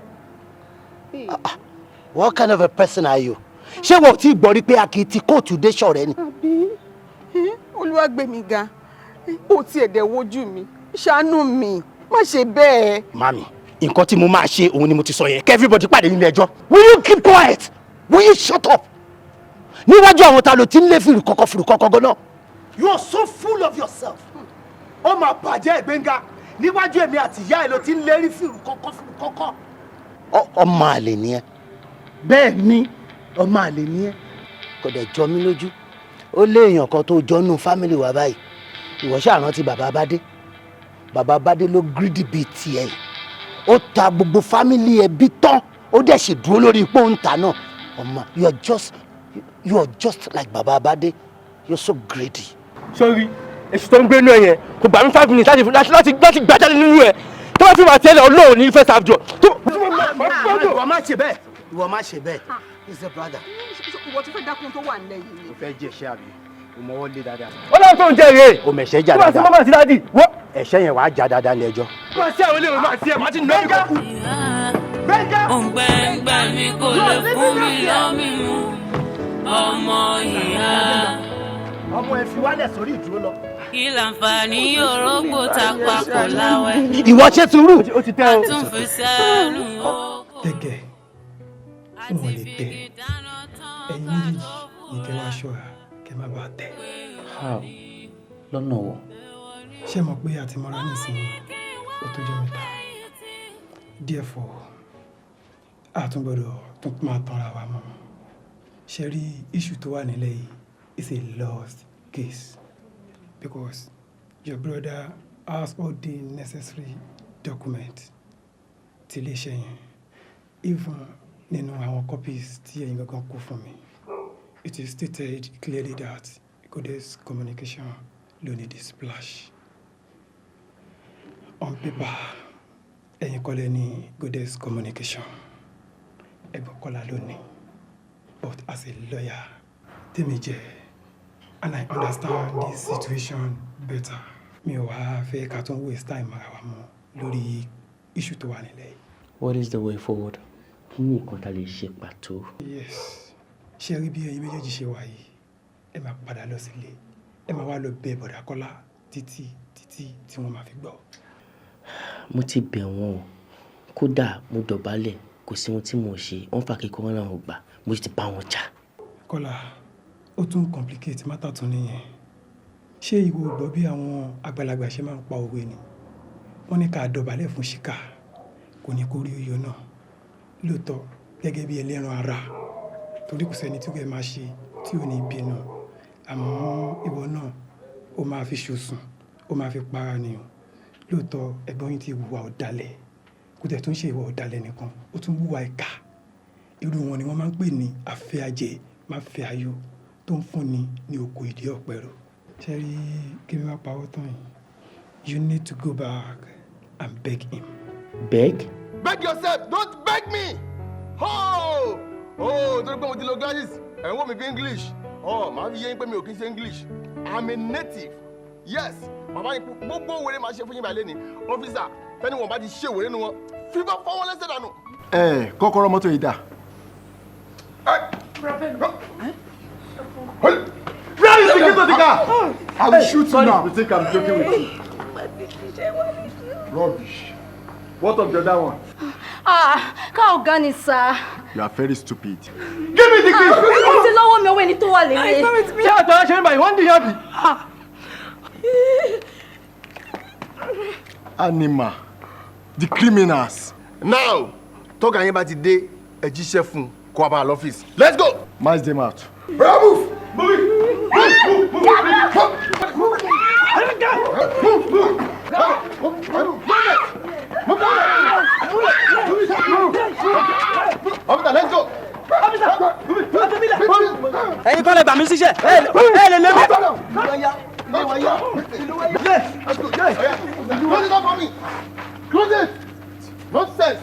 What kind of a person are you? ṣé wọ́n ti gbọ́ rí pé a kì í ti kóòtù dé ṣọ̀rẹ́ ni. Olúwàgbémiga ó tiẹ̀ dẹ̀ wojú mi ṣàánú mi má ṣe bẹ́ẹ̀. Mami, nǹkan tí mo máa ṣe òun ni mo ti sọ yẹn kí everybody pàdé nílé ẹjọ́. Will you keep quiet? Will you shut up? Níwájú àwọn ta ló ti ń lé fìrù kọ̀kọ̀ gan náà. You are so full of yourself. Ó máa bàjẹ́ Gbẹ́ngà níwájú èmi àti ìyá ẹ̀ ló ti ń lérí fìrù kọ̀kọ̀. Ọmọ àlè ni ẹ. Bẹ́ẹ̀ ni ọmọ àlè ni ẹ. Kò dẹ̀ jọ mí lójú. Ó lé èèyàn kan tó jọ nù fámìlì wa báyìí. Ìwọ ṣáà rántí bàbá Bádé. Bàbá Bádé ló gírídì bíi tiẹ̀ yìí. Ó ta gbogbo fámìlì ẹbí tán. Ó dẹ̀ ṣì dúró lórí ipò òǹtà náà. Ọmọ, you are just like Bàbá Bádé. You're so greedy. Sorry, èsì tó ń gbé inú ẹ yẹn kò gbà mí 5 minutes láti gbàjáde nínú ẹ. Tó bá fi máa tẹ́lẹ̀ Ọlọ́run ní first half jọ. Ìwọ má ṣe bẹ́ẹ̀. Ìwọ má ṣe bẹ́ẹ̀. He's a brother. Ìwọ ti fẹ́ dákun tó wà nílẹ̀ yìí. O fẹ́ jẹ ẹ̀ṣẹ́ àbí? O mọwọ́ lé dáadáa. Ọlọ́run tó ń jẹ́ rèé. O mẹ̀ṣẹ́ jà dáadáa. Tó bá sí mọ́mọ́ àti dáàdì. Ẹ̀ṣẹ́ yẹn wàá jà dáadáa ní ẹjọ́. Máa sí àwọn ilé ìwé máa sí ẹ̀ máa ti nà ẹ́ kú. òǹgbẹ́ngbẹ́ mi kò lè fún mi lómi mu ọmọ ìyá. Ọmọ ẹ fi wálẹ̀ sórí ìdúró lọ. Kí láǹfààní orógbó ta papọ̀ láwẹ̀. Ìwọ ṣe sùúrù. Ó ti tẹ́ o. Àtúnfi sẹ́nu o. Tẹ́gẹ̀ fún wọn lè tẹ̀ ẹ̀yin méjèèjì ní kẹ́ wá ṣọ́ra kẹ́ má bàa tẹ̀. Lọ́nà wo? Ṣé mọ̀ pé àti mọ́ra nísìnyí ó tó jẹ́ mẹ́ta? Therefore, àtúngbọ̀dọ̀ tún máa tanra wa mọ́. Ṣé rí issue tó wà nílẹ̀ yìí is a lost case because your brother has all the necessary documents tí iléeṣẹ́ yẹn even nínú àwọn copies tí ẹ̀yin gangan kó fún mi. It is stated clearly that Goddess communication ló ní the splash. On paper, ẹ̀yin kọ́ lẹ ní Goddess communication. Ẹ̀gbọ́n Kọ́lá ló ní. But as a lawyer, tèmi jẹ́, and I understand this situation better. Mi ò wá fẹ́ ká tún waste time ara wa mọ́ lórí issue tó wà nílẹ̀ yìí. What is the way forward? Kí ni nǹkan tá lè ṣe pàtó? Yes. Ṣé rí bí ẹ̀yin méjèèjì ṣe wà yìí? Ẹ máa padà lọ sílé. Ẹ máa wá lọ bẹ̀ bọ̀dà Kọ́lá títí tí wọ́n máa fi gbọ́. Mo ti bẹ̀ wọ́n o. Kódà mo dọ̀bálẹ̀ kò sí ohun tí mo ṣe. Wọ́n fà kékeré náà ò gbà. Mo ti bá wọn jà. Kọ́lá, ó tún complicate matter tún nìyẹn. Ṣé ìwọ gbọ́ bí àwọn àgbàlagbà ṣe máa ń pa òwe ni? Wọ́n ní ká dọ̀bálẹ̀ fún ṣìkà kò ní kó rí oyè náà. Lóòótọ́ gẹ́gẹ́ bí ẹlẹ́ran ara torí kò sẹ́ni tí ó kẹ́ máa ṣe tí ò ní bínú. Àmọ́ ìwọ náà ó máa fi ṣòsùn ó máa fi para nìyàn. Lóòótọ́ ẹ̀gbọ́n yín ti hùwà ọ̀dàlẹ̀ kò tẹ̀ tún ṣe ìwà ọ̀dàlẹ̀ nìkan ó tún hùwà ìkà. Irú wọn ni wọ́n máa ń pè ní afẹ́ ajẹ́ máa fẹ́ ayọ̀ tó ń fúnni ní oko ìdí ọ̀pẹ̀rọ̀. Ṣé rí kí mi máa pawọ́ tán yìí? You need to go back and beg him. Beg? Beg yourself, don't beg me. Oh, torí pé mo ti lo glasses ẹ̀ ń wò mí bí English. Màá fi yé yín pé mi ò kí ń ṣe English. I'm a native. Yes, bàbá yín gbogbo wèrè máa ṣe fún yín báyìí lẹ́ni. Ọ́fíìsà, tẹ́ni wọn bá ti ṣe wèrè nu wọn, fífa fọwọ́ lẹ́sẹ̀ dànù. Kọ́kọ́rọ́ mọ́tò yìí dà. Where is the key to the car? I will shoot you now. You think I'm joking with you? Rubbish. What of the other one? Ká ọ̀gá ni sá. You are very stupid. Give me the key. Ó ti lọ́wọ́ mi owó ẹni tó wà lélẹ̀. Ṣé àtọ̀ ṣe ń báyìí? Wọ́n ń dìyàn bì. Anima, the criminals. Now, tọ́gà yín bá ti dé ẹ jíṣẹ́ fún kó wá bá lọ́fíìsì. Let's go. March them out. Move. Officer, let's go. Ẹ̀yin kọ́ lẹ gbà mí síṣẹ́. Ẹ lè lé mi. Close it up for me. Close it. Nonsense.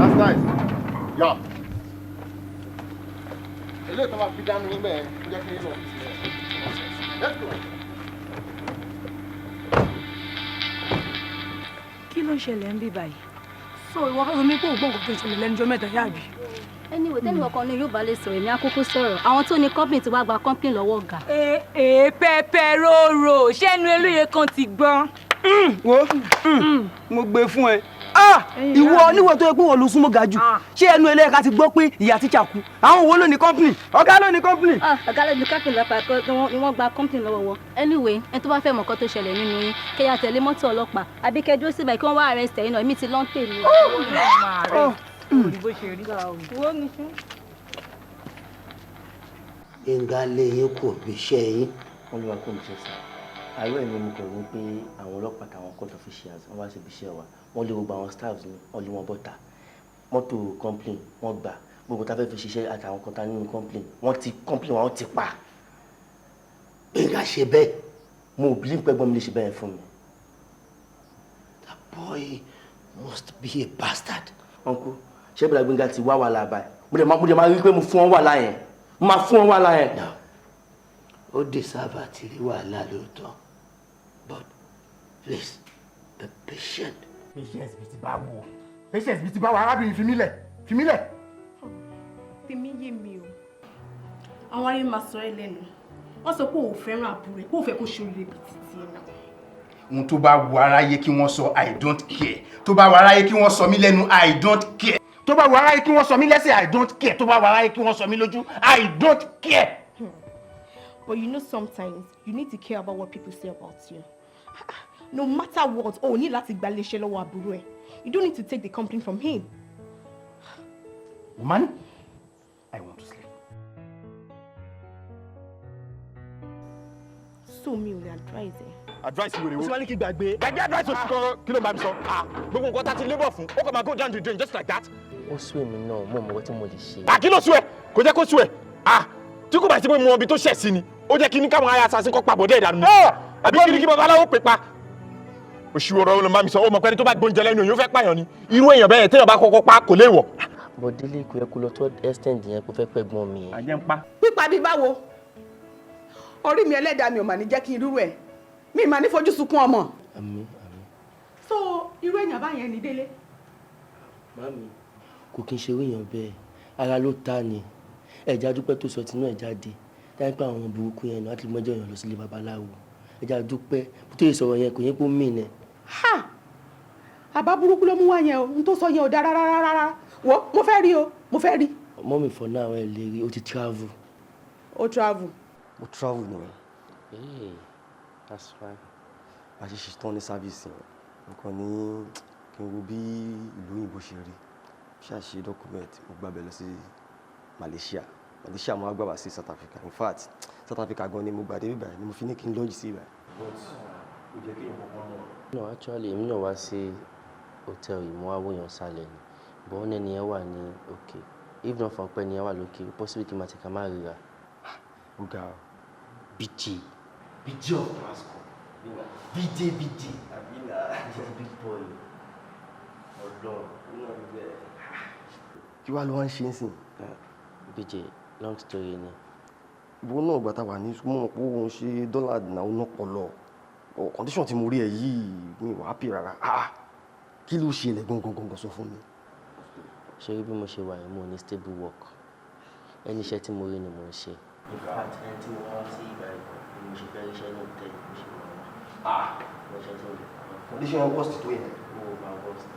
That's nice. Yeah. ilé ìtàn máa fi dánú níbẹ̀ yẹn ó jẹ́ kí n lọ let's go. Kí ló ń ṣẹlẹ̀ ń bí báyìí? So ìwọ fẹ́ mi kó gbọ́n kó tó ṣẹlẹ̀ lẹ́nu ọjọ́ mẹ́ta yáàbí. Anyway, tẹ́lẹ̀ ọkàn ní yóò bá lè sọ̀rọ̀ èmi àkókò sọ̀rọ̀ àwọn tó ní company ti wá gba company lọ́wọ́ ọ̀gá. Pẹpẹ róró ṣẹ́nu eléyè kan ti gbọ́n. Wo mo gbé fún ẹ. Ìwọ níwọ̀ tó yẹ pé wọ́n ló súnmọ́ ga jù ṣé ẹnu eléyè ká ti gbọ́ pé ìyá tíṣà kú àwọn wo ló ní company ọ̀gá ló ní company. Ọ̀gá ló ní company lọ́pàá ni wọ́n gba company lọ́wọ́ wọn. Anyway ẹni tó bá fẹ́ mọ̀ nǹkan tó ṣẹlẹ̀ nínú yín kẹ́yà tẹ̀lé mọ́tò ọlọ́pàá àbí kẹ́ dúró síbẹ̀ kí wọ́n wá arrest ẹ̀yin náà èmi ti lọ́n tèmi. Gbẹ̀ngà lẹ́yìn kò bí iṣẹ́ yín. wọ́n ló wá kó mi ṣe sá àárọ̀ ẹ̀mí mo kàn wí pé àwọn ọlọ́pàá àtàwọn court officials wọ́n wá síbi iṣẹ́ wa wọ́n lé gbogbo àwọn staffs ní wọ́n lé wọn bọ́ta mọ́tò complain wọ́n gbà gbogbo tá a fẹ́ fi ṣiṣẹ́ àtàwọn kan tá nínú complain wọ́n ti complain wọn ti pa. Gbẹ̀ngà ṣe bẹ́ẹ̀. mo bí n pẹ́ gbọ́n mi lè ṣe bẹ́ẹ̀ fún mi. That boy must be a bastard. Uncle ṣé Bọ́lá Gbẹ̀ngà ti wá wàhálà báyìí mo dẹ̀ máa rí pé mo fún wọn wàhálà yẹn mo máa fún wọn wàhálà yẹn. Ó deserve àti rí wàhálà lóòótọ́ but please be patient. Patience bí ti bá wo patience bí ti bá wo arábìnrin fi mí lẹ̀ fi mí lẹ̀. Tèmi yé mi o àwọn ayé máa sọ ẹ́ lẹ́nu wọ́n sọ pé òun fẹ́ràn àbúrò ẹ̀ pé òun fẹ́ kó ṣoríire bí títí ẹ̀ náà. Ohun tó bá wo aráyé kí wọ́n sọ I don't care tó bá wo aráyé kí wọ́n sọ mí lẹ́nu I don't care tó bá wo aráyé kí wọ́n sọ mí lẹ́sẹ̀ I don't care tó bá wo aráyé kí wọ́n sọ mí lójú I don't care. But you know sometimes you need to care about what people say about you. No matter what, o ní láti gba iléeṣẹ́ lọ́wọ́ àbúrò ẹ̀. You don't need to take the company from him. Woman, I want to sleep. So mi ò lè advise ẹ. Advice wèrè wo. Ó sì wá ní kí gbàgbé. Gbàgbé advice òsì kan kí ló ń bá mi sọ. Gbogbo nǹkan tá a ti labour fún, ó kàn máa go down the drain just like that. Ó sú èmi náà mo mọ̀ tí mo lè ṣe. Kí ló sú ẹ? Kò jẹ́ kó sú ẹ. Tí kò bá ti pé mo ibi tó ṣẹ̀ sí ni, ó jẹ́ kí ní káwọn aya assassin kọ́ pàbọ̀ dé ìdànù. Àbí kí ni kí babaláwo pè pa? Òṣìwò ọ̀rọ̀ ló ń bá mi sọ, ó mọ̀ pé ẹni tó bá gbóúnjẹ lẹ́nu yóò fẹ́ pààyàn ni. Irú èèyàn bẹ́ẹ̀ téèyàn bá kọ́kọ́ pa kò léèwọ̀. Bọ̀délé kò yẹ kó lọ tó extend yẹn kó fẹ́ pẹ̀gbọ́n mi. Àjẹ́ ń pa. Pípa bí báwo? Orí mi ẹlẹ́dàá mi ò mà ní jẹ́ kí n rírú ẹ̀. Mi mà ní fojú sunkún ọmọ. Àmín. So irú èèyàn báyẹn ní Délé. Mami, kò kí n ṣe èèyàn bẹ́ẹ̀. Ara ló ta ni. Ẹja dúpẹ́ tó sọ tinú ẹ̀ jáde. Táyé pé àwọn burúkú yẹn náà á ti mọ́jọ́ èèyàn lọ sílé babaláwo. Ẹja dúpẹ́ tó yẹ sọ̀rọ̀ yẹn kò yẹ kó mí nẹ. Àbá burúkú ló mú wá yẹn o. N tó sọ yẹn ò dára rárá. Wo mo fẹ́ rí o. Mo fẹ́ rí. Mọ́mì for now ẹ lè rí ó ti travel. Ó travel. Mo travel ni. Hey, that's fine. A ṣe ṣetán ní sáfíìsì yẹn. Nǹkan ní kí n wo bí ìlú òyìnbó ṣe rí. Ṣáàṣì dọ́kúmẹ̀tì mo gbàbẹ̀ lọ sí Malaysia mo wá gbà wá sí South Africa. In fact South Africa gan ni mo gbà dé bíbá ni mo fi ní kí n lọ́ọ̀jì sí ibà. No, actually èmi náà wá sí hòtẹ́ẹ̀lì yìí mo wá wòyàn sálẹ̀ ni but ọ́n ẹni yẹn wà ní òkè if not for ọpẹ́ ẹni yẹn wà lókè possibility máa tẹ̀ka má ríra. Ó ga ọ. BJ of Pasco BJ big boy ọ̀dọ́ kí wàá ló wá ń ṣe é sìn. BJ long story ni. Ìwọ náà gbàtà wà ní súnmọ́ pé òun ṣe dọ́là náà ó ná pọ̀lọ́ condition tí mo rí ẹ yìí mi wà happy rárá. Kí ló ṣe ilẹ̀ gangan sọ fún mi. Ṣé rí bí mo ṣe wà yẹn mo ní stable work ẹni iṣẹ́ tí mo rí ni mo ń ṣe. In fact ẹni tí mo wá sí ìgbà ẹ̀kọ́ ni mo ṣe fẹ́ ríṣẹ́ ní hòtẹ́ẹ̀lì mo ṣe wà mo ṣe tó lè. Condition worst tó yẹn. Oh my worst.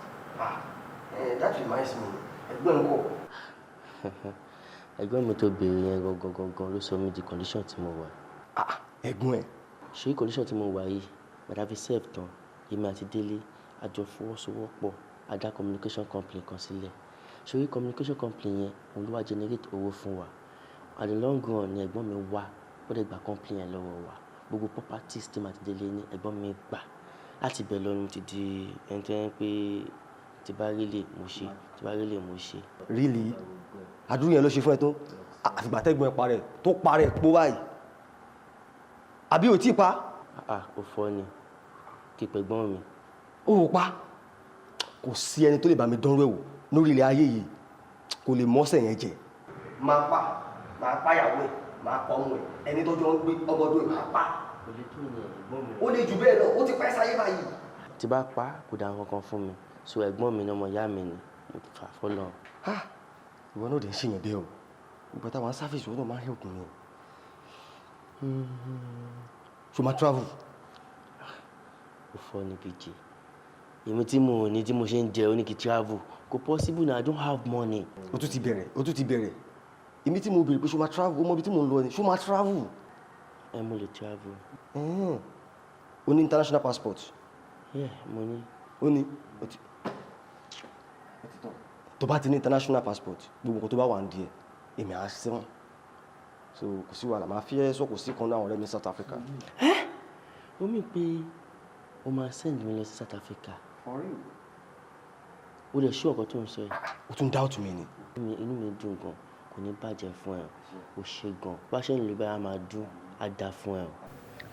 That reminds me ẹgbẹ́ ń kọ́. Ẹgbẹ́ mi tó béèrè yẹn gangan ló sọ mí di condition tí mo wà. Ẹ̀gbọ́n ẹ̀. Ṣé condition tí mo wà yìí bàdá fi serve tán èmi àti Délé àjọ fọwọ́sowọ́pọ̀ a dá communication company kan sílẹ̀. Ṣé communication company yẹn òun ló wá generate owó fún wa. At the long run ni ẹ̀gbọ́n mi wá ó dẹ̀ gba company yẹn lọ́wọ́ wa. Gbogbo properties tí màá ti Délé ní ẹ̀gbọ́n mi gbà láti bẹ̀ lọ́nu ti di ẹni tó yẹn pé tí bá rí lè mo ṣe. Really? Àdúrà yẹn ló ṣe fún ẹ tó àfìgbà tẹ́gbọ́n ẹ parẹ́ tó parẹ́ pó báyìí. Àbí ò tí pa? Ó fọ́ ni kí pẹ̀gbọ́n mi. Ó pa? Kò sí ẹni tó lè bá mi dánrú ẹ̀ wò lórí ilẹ̀ ayé yìí kò lè mọ́sẹ̀ yẹn jẹ. Máa pa máa pàyàwó ẹ̀ máa pa ọmọ ẹ̀ ẹni tó jọ ń gbé ọmọdún ẹ̀ máa pa. Ó lè jù bẹ́ẹ̀ lọ ó ti pẹ́ sáyé báyìí. Tí bá pa kò dá nǹkan fún mi so ẹ̀gbọ́n mi ni ọmọ ìyá mi ni fà fọ́lọ́. Ìwọ náà dẹ̀ ń ṣèyàn bẹ́ẹ̀ o ìgbà táwọn sáfíìsì wọn náà máa ń help mi. So máa travel. Ó fọ́ ní kejì èmi tí mo ní tí mo ṣe ń jẹ oníkì travel kò possible na I don't have money. O tún ti bẹ̀rẹ̀ èmi tí mo béèrè pé ṣo máa travel ó mọ ibi tí mo ń lọ ni ṣo máa travel. Mo lè travel. O ní international passport. Mo ní. O ní tó bá ti ní international passport gbogbo nǹkan tó bá wà ń di ẹ̀ èmi á sẹ́wọ̀n so kò sí wàhálà máa fi ẹ́ sọ kò sí kan náà àwọn ọ̀rẹ́ mi South Africa. Ó mì pé o máa send mi lọ sí South Africa. O lè ṣú ọ̀kan tó ń sọ yìí. O tún doubt mi ni. Inú mi dùn gan kò ní bàjẹ́ fún ẹ o ṣe gan bá ṣe ń lè bá a máa dún á dá fún ẹ.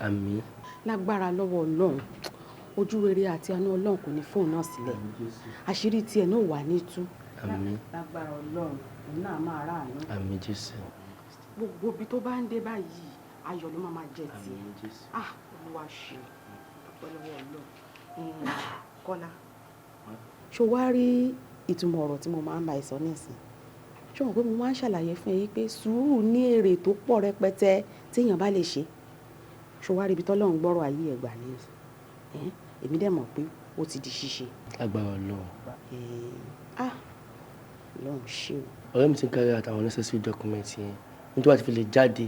Àmín. Lágbára lọ́wọ́ Ọlọ́run ojú rere àti àánú Ọlọ́run kò ní fóun náà sílẹ̀ àṣírí tiẹ̀ náà wà ní tú. Àmín. Lágbára Ọlọ́run òun náà máa rà àánú. Àmín Jésù. Gbogbo ibi tó bá ń dé báyìí ayọ̀ ló máa jẹ tiẹ̀. Olúwa ṣe dúpẹ́ lọ́wọ́ Ọlọ́run. Kọ́lá ṣó wá rí ìtumọ̀ ọ̀rọ̀ tí mo máa ń bá ẹ sọ nísìn ṣó mọ̀ pé mo máa ń ṣàlàyé fún ẹ yìí pé sùúrù ní èrè tó pọ̀ rẹpẹtẹ téèyàn bá lè ṣe ṣó wá rí ibi tọ́lọ́run gbọ́rọ̀ ayé ẹ̀ gbà ní èmi dẹ̀ mọ̀ pé ó ti di ṣíṣe. Agbára Ọlọ́run. Ọlọ́run ṣe o. Ọ̀rẹ́ mi ti ń carry out àwọn necessary documents yẹn nítorí àti fi lè jáde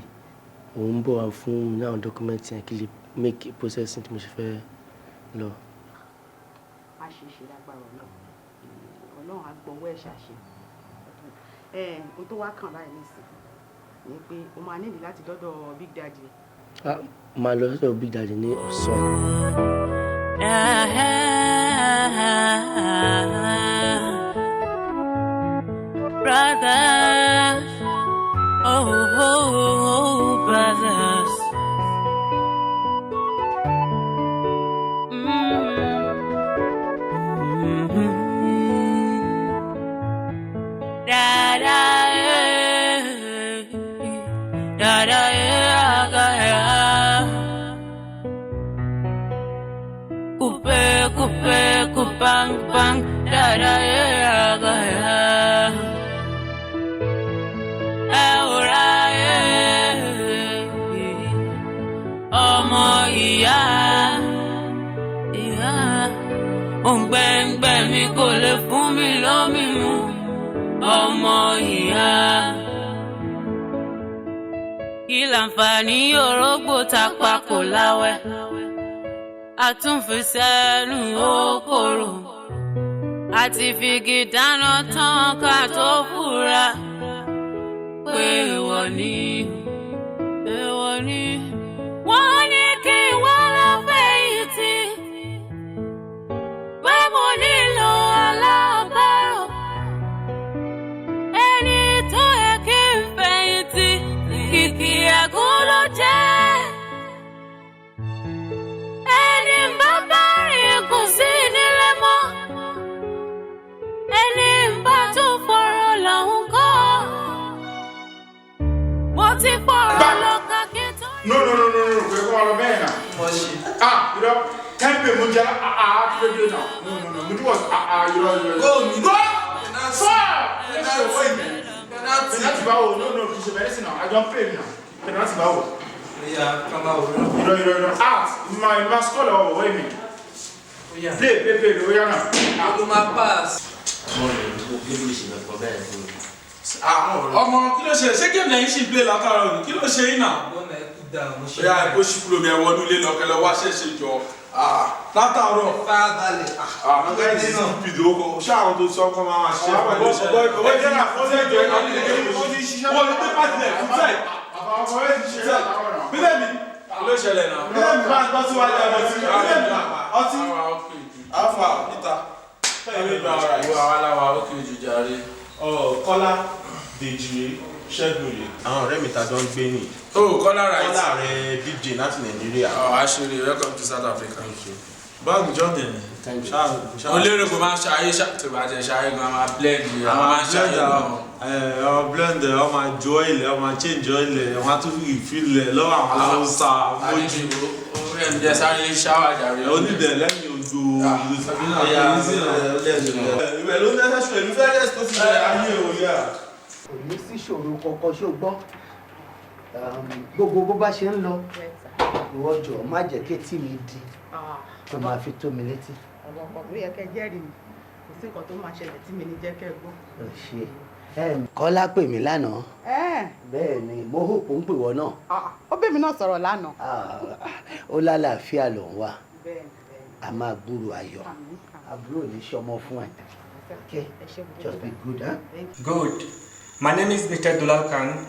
òun bọ̀ wá fún mi ní àwọn documents yẹn kí lè make processing tí mo ṣe fẹ́ lọ. A ṣe ṣe lágbára Ọlọ́run á gbọ́wọ́ ẹ̀ ṣàṣe. Ohun tó wá kàn báyìí nísìn ni pé o máa nílò láti dọ́dọ̀ Big Daddy. Máa lọ sọ́dọ̀ Big Daddy ní ọ̀sán. Brothers, oh, brothers. Coupe, kupang, pang, da da ya ga ya. Ora ọmọ ìyá, òǹgbẹ́ǹgbẹ́ mi kò lè fún mi lómi mu, ọmọ ìyá. Kí láǹfààní orógbó tapa kò láwẹ́, àtúnfisẹ́nu okòrò, àti figi dáná tán ká tó fura, pé èèwọ̀ ni, èèwọ̀ ni. Wọ́n ní kí wọ́n lọ fẹ̀yìntì, pé mo nílò alábàárò, ẹni tó yẹ kí n fẹ̀yìntì, kìkì ẹ̀gún ló jẹ́. Ẹni bàbá rìn kò sí nílé mọ́, ẹni bá tún fọ̀rọ̀ lọ́hùn kọ́, mo ti fọ̀rọ̀ lọ́kàn kí n tó. No, pé kó wà lọ bẹ́ẹ̀ náà. You know, tempe mo jẹ́ àtúndé náà. No, mo ti wọ̀ yọrọ. Go! Penalty báwo? No, kì í ṣe bẹ́ẹ̀ sí náà. Àjọ ń pè mí náà. Penalty báwo? Yọrọ. My scholar ọ̀wọ̀ wẹ̀ mi. Play, lóyá náà. Ló máa pass. Ọmọ kí ló ṣe? Ṣé game lẹ́yìn ṣì play látara òní? Kí ló ṣe yín náà? Bóyá ẹ̀kọ́ ṣì kúrò mi ẹ̀wọ̀n nílé lọ́kẹ́lẹ́ wá ṣẹ̀ṣẹ̀ jọ. Látàárọ̀. Fábalẹ̀. Àwọn ọ̀gá ẹni sí ìpìdó oko. Ṣé àwọn tó sọ ọkọ máa ṣe àwọn ìṣẹ́? Ọ̀gbọ́n ìjẹ́ náà fọ́n sẹ́jọ ẹ̀ka ní ilé ìwé ti ṣiṣẹ́. Wọ́n ló dé pàtìlẹ̀ fúnṣẹ́. Àwọn ọ̀rẹ́ ti ṣe bílẹ̀ mi. Kí ló ṣẹlẹ̀ náà? Bílẹ̀ mi máa gbọ́ síwájú ọtí. Alfa níta. Ìwà wa láwa ó kí ojú jàre. Kọ́lá Dèjì Ṣẹ́gun rè. Àwọn ọ̀rẹ́ mi ta jọ ń gbé nì. Oh, Kọ́lá right. Kọ́lá rẹ̀ Big J láti Nàìjíríà. Àṣírí welcome to South Africa. Báwo jọ dẹ̀ ni? Mo lérò pé máa ń ṣayé tí wàá jẹ ṣayé gan máa blend yìí, àwọn máa ń ṣayé gan. Àwọn blend ẹ̀ wọ́n máa jọ ilẹ̀, wọ́n máa change oil ẹ̀, wọ́n á tún fi ìfilẹ̀ lọ́wọ́ àwọn Hausa mójú. Ẹ̀ ń jẹ sáré ṣáwà jàre. Onídẹ̀ lẹ́yìn ojú ìwẹ̀ ló nẹ́sẹ̀sù èmi fẹ́ rest tó fi bẹ̀rẹ̀ ayé o yá. Kò ní sí ìṣòro kankan ṣó gbọ́. Gbogbo bó bá ṣe ń lọ, ìwọ jọ̀ọ́ má jẹ́ kí etí mi di tó máa fi tó mi létí. Ọmọ ọmọ mi yẹ kẹ́ jẹ́rìí mi, kò sí nǹkan tó máa ṣẹlẹ̀ tí mi ní jẹ́ kẹ́ gbọ́. Kọ́lá pè mí lánàá. Bẹ́ẹ̀ ni mo hòpó ń pè wọ́n náà. Ó bẹ̀ mí náà sọ̀rọ̀ lánàá. Ó lálàáfíà ló ń wá. A máa gbúrò ayọ̀. Àbúrò ní sọmọ fún ẹ. Okay, just be good, huh? Good. My name is Mr. Dulal Khan.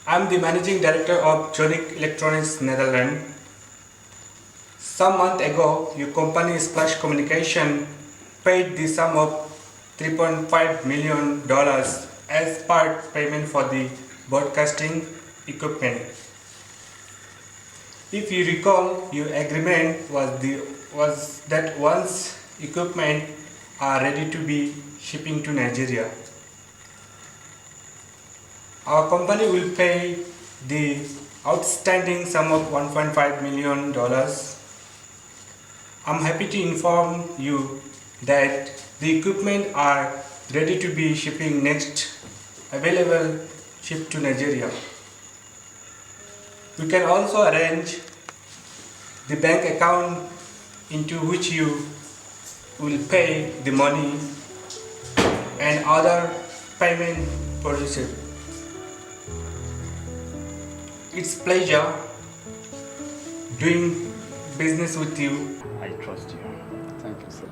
I'm the managing director of Jonic Electronics Netherlands. Some month ago, your company Splash Communication paid the sum of $3.5 million as part payment for the broadcasting equipment. If you recall, your agreement was that once equipment are ready to be shipping to Nigeria, our company will pay the outstanding sum of $1.5 million. I'm happy to inform you that the equipment are ready to be shipping next available ship to Nigeria. We can also arrange the bank account into which you will pay the money and other payment procedure. It's pleasure doing business with you. I trust you. Thank you, sir.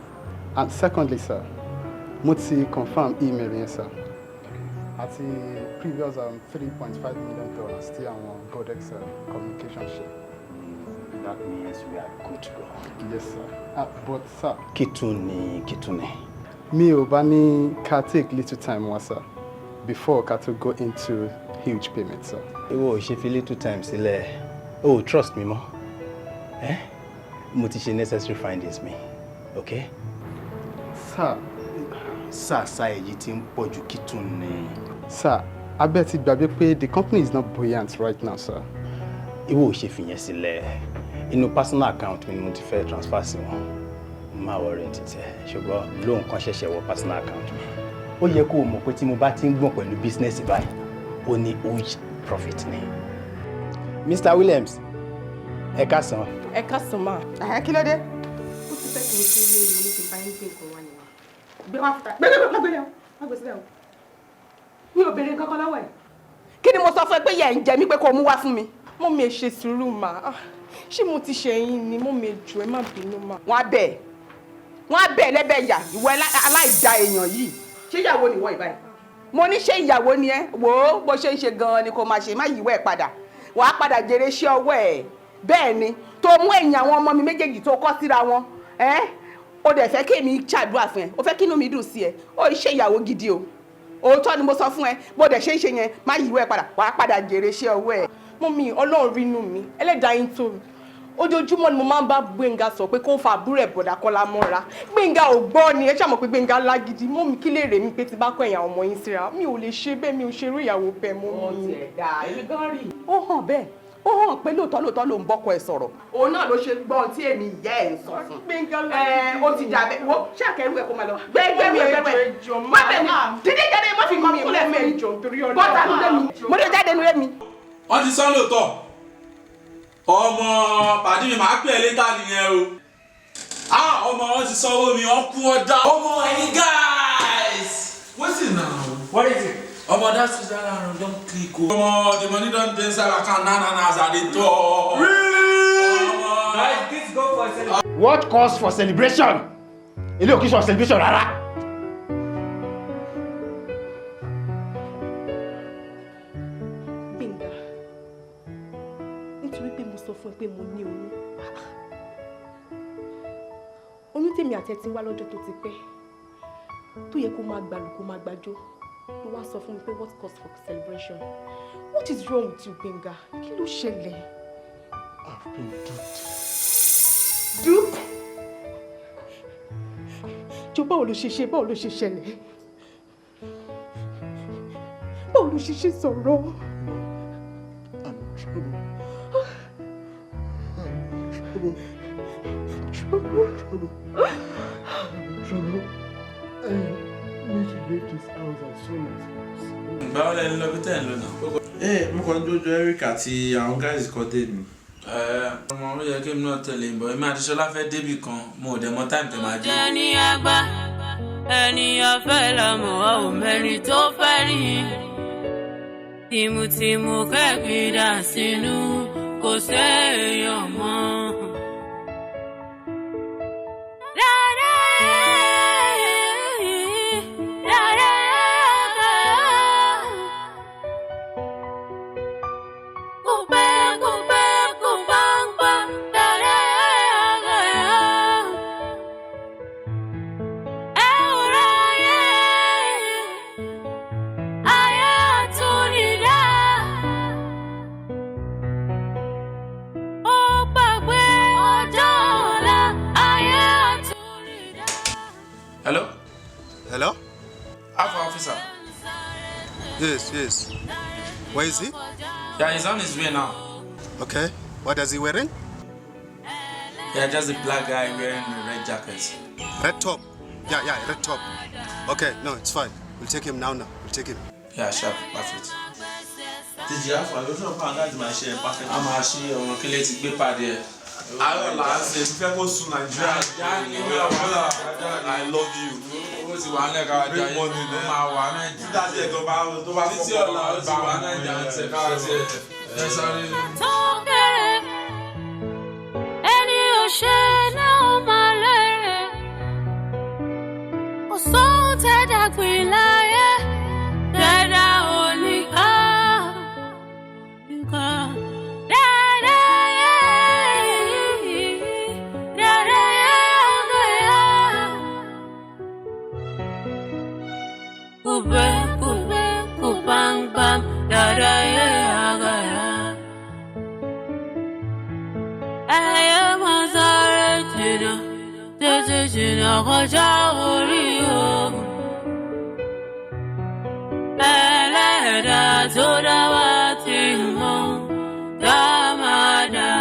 And secondly, sir, mo ti confirm email yẹn, sir. Àti previous $3.5 million tí àwọn Godex communication share. That means we are good to go. Yes, sir. But, sir. Kitune. Mi ò bá ní ká take little time wá, sir, before ká tó go into huge payment, sir. Ìwọ ò ṣe fi little time sílẹ̀. Oh, trust me, mo. Mo ti ṣe necessary findings mi. Okay? Sir. Sir, èyí tí ń pọ̀ ju Kitune. Sir, I bet it gbàgbé pé the company is not buoyant right now, sir. Ìwọ ò ṣe fi yẹn sílẹ̀. Inú personal account mi ni mo ti fẹ́ transfer sí wọn. Má worry títẹ̀. Ṣùgbọ́n lóun kan ṣẹ̀ṣẹ̀ wọ personal account mi. Ó yẹ kó o mọ̀ pé tí mo bá ti ń gbọ̀n pẹ̀lú business báyìí, ó ní huge profit ni. Mr. Williams, ẹ káàsán. Ẹ káàsán ma. Kí ló dé? Ó ti fẹ́ kí n ṣe ilé ìwé ní kí n bá yín gbé nǹkan wá ni wa. Gbé wá fúta. Gbé sílẹ̀ o. Mi ò béèrè kankan lọ́wọ́ ẹ̀. Kí ni mo sọ fún ẹ pé yẹ ń jẹ mí pé kó o mú wá fún mi? Mo mi ṣe sùúrù mà. Ṣé mo ti ṣẹ̀yìn ni mo mi jù ẹ má bínú mà. Wọ́n á bẹ̀ lẹ́bẹ̀ yà ìwọ aláìda èèyàn yìí. Ṣé ìyàwó ni ìwọ ìbáyìí? Mo ní ṣé ìyàwó ni ẹ? Wò ó bó ṣe ń ṣe gan-an ni kò máa ṣe má yíwọ́ ẹ̀ padà. Wàá padà jèrè iṣẹ́ ọwọ́ ẹ̀. Bẹ́ẹ̀ ni tó mú ẹ̀yìn àwọn ọmọ mi méjèèjì tó kọ́ síra wọn. O dẹ̀ fẹ́ kí èmi ṣàdúrà fún ẹ. O fẹ́ kí inú mi dùn sí ẹ. O ṣe ìyàwó gidi o. Òótọ́ ni mo sọ fún ẹ. Bó dẹ̀ ṣe ń ṣe yẹn má yíwọ́ ẹ̀ padà. Wàá padà jèrè iṣẹ́ ọwọ́ ẹ̀. Mọ́mì, Ọlọ́run rí inú mi. Ẹlẹ́dàá yín tó mi. Ojoojúmọ́ ni mo máa ń bá Gbénga sọ pé kó ń fa àbúrò ẹ̀ bọ̀dà Kọ́lá mọ́ra. Gbénga ò gbọ́ ni ẹ ṣàmọ̀ pé Gbénga lágídí. Mọ́mì, kí lè rè mí pé ti bá kọ́ ẹ̀yà ọmọ yín síra. Mi ò lè ṣe bẹ́ẹ̀, mi ò ṣerú ìyàwó bẹ́ẹ̀ mọ́ mi. Ó hàn bẹ́ẹ̀. Ó hàn pé lóòótọ́ ló ń bọ́kọ ẹ̀ sọ̀rọ̀. Òun náà ló ṣe gbọ́ tí èmi ìyá ẹ̀ ń sọ fún. Ó ti dà bẹ́ẹ̀ wo ṣàkẹ́rù ẹ̀ kó máa lọ. Gbẹ́gbẹ́ mi ẹgbẹ́ má bẹ̀ mí. Dídí jáde má fi kọ́ kúlẹ̀ fún mi. Bọ́tà ló lé mi. Mo lè jáde nu lé mi. Wọ́n ti sán lóòótọ́. Ọmọ pàdé mi máa pè é létà nìyẹn o. Ọmọ wọn ti sanwó mi, wọ́n kú ọjà. Ọmọ ẹni guys. What's it now? What is it? Omo, that is that around, don't click. Omo, the money don't be inside account now as I did talk. Really? Guys, this go for celebration. What cause for celebration? Ilé òkè for celebration rárá. Gbénga, nítorí pé mo sọ fún ẹ pé mo ní oyún. Oyún tèmi àti ẹ ti ń wá lọ́jọ́ tó ti pẹ́. Tó yẹ kó máa gbàlù kó máa gbàjọ́. Ló wá sọ fún mi pé what cause for celebration? What is wrong with you, Gbénga? Kí ló ṣẹlẹ̀? I've been duped. Duped? jọ báwo ló ṣe ṣe báwo ló ṣe ṣẹlẹ̀ báwo ló ṣe ṣe sọ̀rọ̀. Trouble. I need to leave this house as soon as possible. Báwo lẹ́nu lọ bí tẹ̀ ń lọ náà? Mo kàn ń jójó Eric àti àwọn guys kan dé mi. Ọmọ ó yẹ kí n náà tẹ̀lé ìbọn. Èmi àti Ṣọlá fẹ́ débì kan, mo ò dẹ̀ mọ táìmù tẹ̀ máa dé. Ẹni àgbà, ènìyàn fẹ́ lọ́mọ ò mẹ́rin tó fẹ́ rí. Tìmùtìmù kẹ́gbìdà sínú kò séèyàn mọ́. Hello? Hello? Alpha officer. Yes. Where is he? Yeah, he's on his way now. Okay. What is he wearing? Yeah, just a black guy wearing a red jacket. Red top. Yeah, red top. Okay, no, it's fine. We'll take him now. We'll take him. Yeah, sure. Perfect. Did you have fun? I don't know if my share perfect. I'm actually on a killing to be party. I don't like it. If I go to Nigeria, I love you. Great morning. That's it. Go back. It's your love. Ẹni ò ṣe náà máa lérè. Kò sóhun tẹ́dá gbìn láyé. Tẹ́dá ò ní ká. Kọjá orí o, ẹlẹ́dà tó dá wa ti mọ̀ dá máa dá.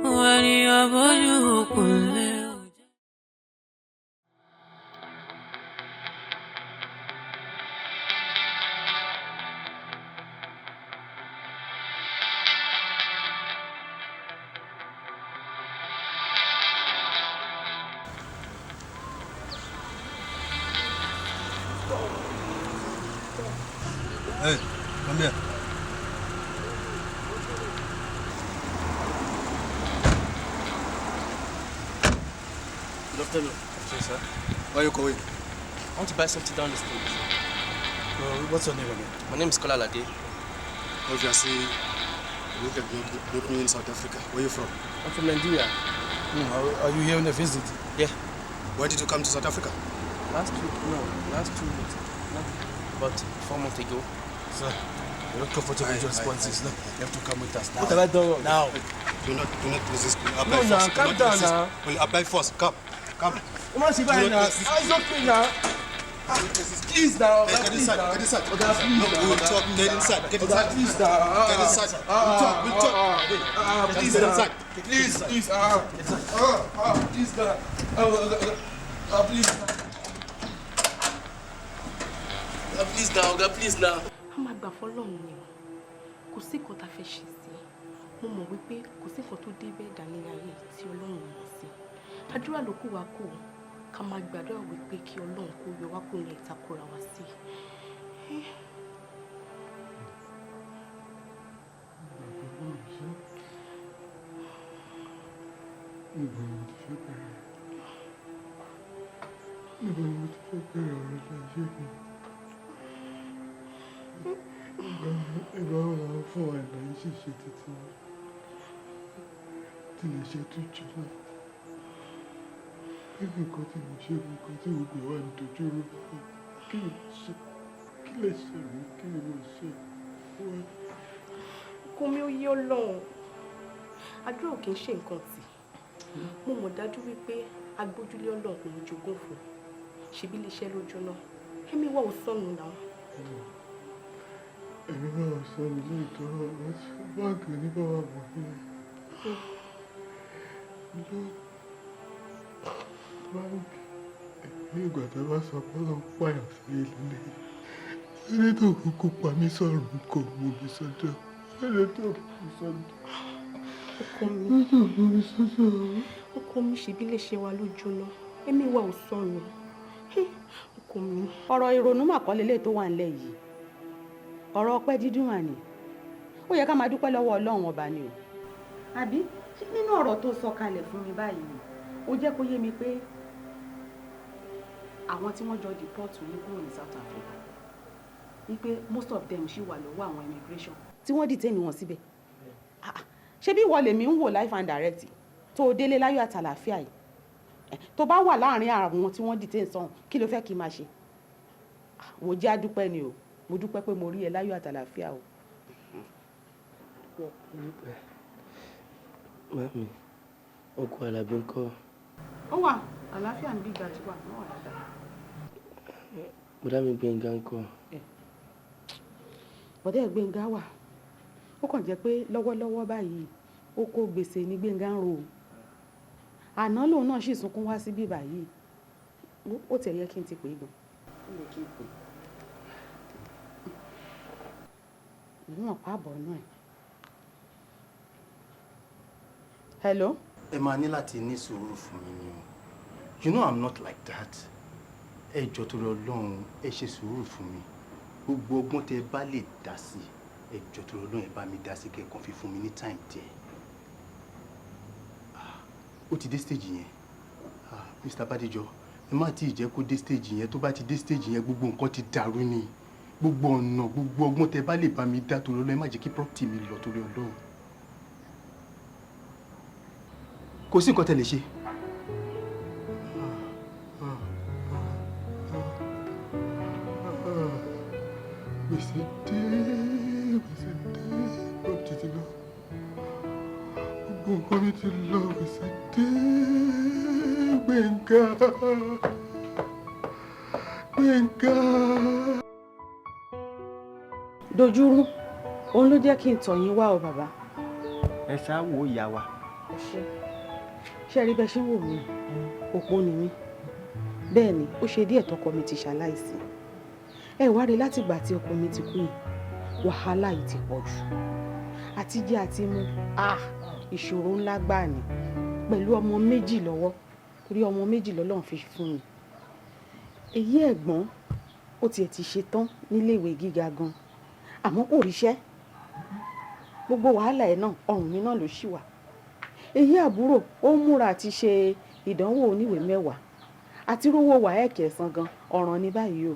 Wọ́n ní abọ́jú òkun lé. Hey, come here. Good afternoon. Yes, sir. Where are you going? I want to buy something down the street. What's your name again? My name is Lateef. Obviously, you get me in South Africa. Where are you from? I'm from Nigeria. Are you here on a visit? Yeah. When did you come to South Africa? Last 2 weeks. About 4 months ago. Sir, you're not comfortable with your responses. No, you have to come with us now. What have I done? Now. Do not resist. No, now, calm down now. Well, apply first. Come. You must be right now. It's okay now. Please now. Get inside. Get inside. Okay, please. No, we will talk. Get inside. Get inside. Please now. Get inside. We'll talk. Please Get now. inside. Please. Please now. Please now. A máa gbà fọ́lọ́run ni o. Kò sí nǹkan tá a fẹ́ ṣe sí. Mo mọ̀ wípé kò sí nǹkan tó dé bẹ́ẹ̀ dání ayé tí Ọlọ́run mọ̀ sí. Àdúrà ló kù wá kù. Ká máa gbàdúrà wípé kí Ọlọ́run kó yọ wá kó ní ìtakùrà wá sí. Ìgbà wo làwọn fún wa ìgbà yìí ṣèṣe títí tí lè ṣe tó jù náà? Kí ni nǹkan tí mo ṣe nǹkan tí gbogbo wa ń dojú rú báyìí? Kí lè ṣe mí? Kí ni mo ṣe? Kò mí ó yé Ọlọ́run. àdúrà ò kì í ṣe nǹkan tì mo mọ̀ dájú wípé agbójúlé Ọlọ́run kò ní jogún fún ṣebí iléeṣẹ́ ló jóná èmi wà ò sọnù náà. èmi náà sọnù lóòótọ́ báńkì ní bàbá mọ̀ nílẹ̀ báńkì ní ìgbà tó bá sọ pé ó pààyàn sí ilé ẹni tó kúkú pa mí sọ̀rọ̀ kò mú mi sọ́dọ̀ ẹni tó kú sọ́dọ̀ ọkọ mi ṣebí iléeṣẹ́ wa ló jóná èmi wà ò sọnù ọkọ mi. ọ̀rọ̀ ìrònú màkọ́lélẹ̀ tó wà nílẹ̀ yìí ọ̀rọ̀ ọpẹ́ dídùn mà ní ó yẹ ká máa dúpẹ́ lọ́wọ́ Ọlọ́run ọba ni o àbí nínú ọ̀rọ̀ tó sọ kalẹ̀ fún mi báyìí ó jẹ́ kó yé mi pé àwọn tí wọ́n jọ deport ní kúrò ní South Africa wípé most of them ṣì wà lọ́wọ́ àwọn immigration tí wọ́n detain wọn síbẹ̀ ṣé bí wọlé mi ń wò life and direct tó délé láyọ̀ àtàlàfíà yìí tó bá wà láàrin àwọn tí wọ́n detain sọ̀hún kí ló fẹ́ kí n máa ṣe wò jẹ́ àdúpẹ́ ni o mo dúpẹ́ pé mo rí ẹ láyọ̀ àtàlàfíà o. Mami, ọkọ Alábí ńkọ́? Ó wà, àlàáfíà ń bí ìgbà tí wà náà wà dáadáa. Bọ́dá mi Gbénga ńkọ́? Bọ́dá ẹ̀ Gbénga wà. Ó kàn jẹ́ pé lọ́wọ́lọ́wọ́ báyìí ó kó gbèsè ní Gbénga ń ro. Àná lòun náà sì sunkún wá síbí báyìí. Ó tẹ̀ yẹ kí n ti pè é gan. Ó yẹ kí n pè é. Ìwọ̀n pàbọ̀ náà. Hello? Ẹ máa ní láti ní sùúrù fún mi ni o. You know I'm not like that. Ẹ jọ̀ọ́ torí Ọlọ́run ẹ ṣe sùúrù fún mi. Gbogbo ọgbọ́n tẹ́ bá lè dá sí ẹ jọ̀ọ́ torí Ọlọ́run ẹ bá mi dá sí kẹ́kàn fi fún mi ní time díẹ̀. Ó ti dé stage yẹn. Mr. Bádéjọ ẹ má tí ì jẹ́ kó dé stage yẹn. Tó bá ti dé stage yẹn gbogbo nǹkan ti dàrú ni. Gbogbo ọ̀nà gbogbo ọgbọ́n tẹ́ bá lè bá mi dá torí Ọlọ́run ẹ má jẹ́ kí property mi lọ torí Ọlọ́run. Kò sí nǹkan tẹ́ lè ṣe. Gbèsè dé, property ti lọ. Gbogbo nǹkan mi ti lọ, gbèsè dé, Gbénga. Gbénga. Dojúrú, òun ló jẹ́ kí n tọ̀ yín wá o bàbá. Ẹ ṣáà wo ìyá wa. Ṣé rí bẹ́ẹ̀ ṣe ń wò mí? Òpó ni mí. Bẹ́ẹ̀ ni, ó ṣe díẹ̀ tọkọ mi ti ṣaláìsí. Ẹ wá rí látìgbà tí ọkọ mi ti kú yìí, wàhálà yìí ti pọ̀ jù. Àti jẹ àti mu, ìṣòro ńlá gbáà ni. Pẹ̀lú ọmọ méjì lọ́wọ́, torí ọmọ méjì lọ́lọ́run fi fún mi. Èyí ẹ̀gbọ́n, ó tiẹ̀ ti ṣe tán níléèwé gíga gan. Àmọ́ kò ríṣẹ́. Gbogbo wàhálà ẹ̀ náà, ọrùn mi náà ló ṣì wà. Èyí àbúrò ó múra àti ṣe ìdánwò oníwèé 10 àti rówó WAEC ẹ̀san gan ọ̀ràn ní báyìí o.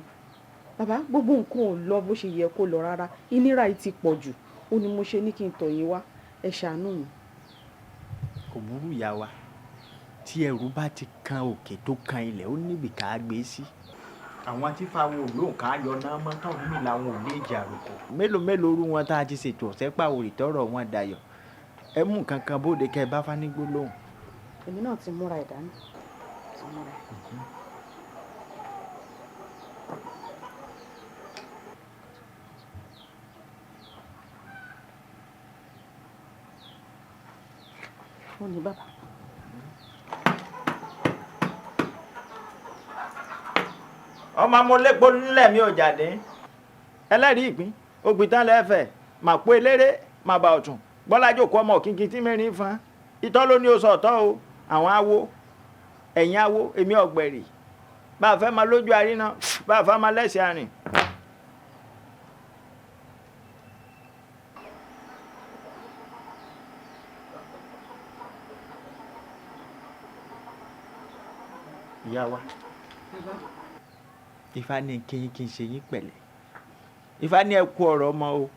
Bàbá gbogbo nǹkan ò lọ bó ṣe yẹ kó lọ rárá, ìnira yìí ti pọ̀ jù. Ó ní mo ṣe ní kí n tọ̀ yín wá, ẹ ṣàánú mi. Kò burú ìyá wa, tí ẹrù bá ti kan òkè tó kan ilẹ̀ ó níbi ká gbé sí. Àwọn tí fáwọn olóǹkà yọ náà mọ́ táwọn mi làwọn ò ní ìjà àròkọ. Mélòó rú wọn tá a ti ṣètò ọ̀sẹ́ pàwòrì tọrọ wọn dayọ̀. Ẹ mú nǹkan kan bóde kẹ́ ẹ bá fánígbó lóhùn. Èmi náà ti múra ìdáná. Ó ní bàbá. Ọmọ amúlépo nílẹ̀ mi ò jáde. Ẹlẹ́rìí ìpín, ògbìn tán lẹ́fẹ̀ẹ́, mà pé eléré, mà bà ọ̀tún. Bọ́lájò kọ́ ọmọ kínkín tí mẹ́rin fan. Ìtọ́ ló ní oṣù ọ̀tọ́ o, àwọn awo, ẹ̀yìn awo, èmi ọ̀gbẹ̀rì. Bá a fẹ́ máa lójú àríná, bá a fẹ́ máa lẹ́sẹ̀ àrìn. Ìyá wa, Ifá ní kí n ṣe yín pẹ̀lẹ́. Ifá ní ẹ kú ọ̀rọ̀ ọmọ o.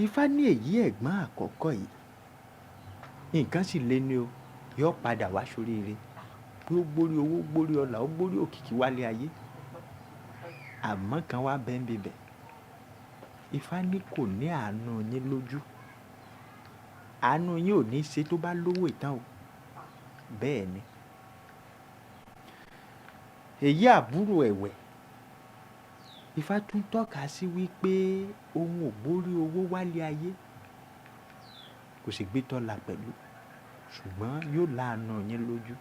Ifá ní èyí ẹ̀gbọ́n àkọ́kọ́ yìí nǹkan sì lé ní o, yóò padà wá sóríire pé ó gbórí owó gbórí ọlà ó gbórí òkìkí wálé ayé, àmọ́ kan wá bẹ́ẹ̀ bíbẹ̀. Ifá ní kò ní àánú yín lójú. àánú yín ò ní í ṣe tó bá lówó ìtàn o bẹ́ẹ̀ ni èyí àbúrò ẹ̀wẹ̀ Ifá tún tọ́ka sí wípé ohun ò borí owó wálé ayé kò sì gbé tọ́la pẹ̀lú ṣùgbọ́n yóò láàánú yín lójú.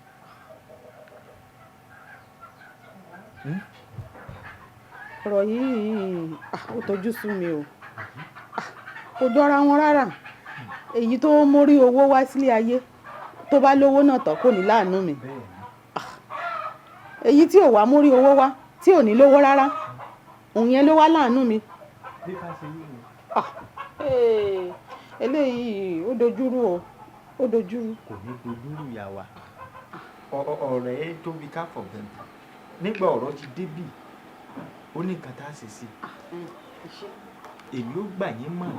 ọ̀rọ̀ yìí ó tọ́jú sú mi o kò jọra wọn rárá èyí tó mórí owó wá sílé ayé tó bá lówó náà tán kò ní láàánú mi èyí tí ò wá mórí owó wá tí ò ní lówó rárá òun yẹn ló wá láàánú mi. eléyìí ó dojúrú o ó dojúrú. kò ní dojúrú ìyá wa ọ̀rọ̀ ẹ tóbi ká fọ̀gbẹ́n nígbà ọ̀rọ̀ ti débì ó ní nǹkan tá a ṣe sí èmi ó gbà yín mọ̀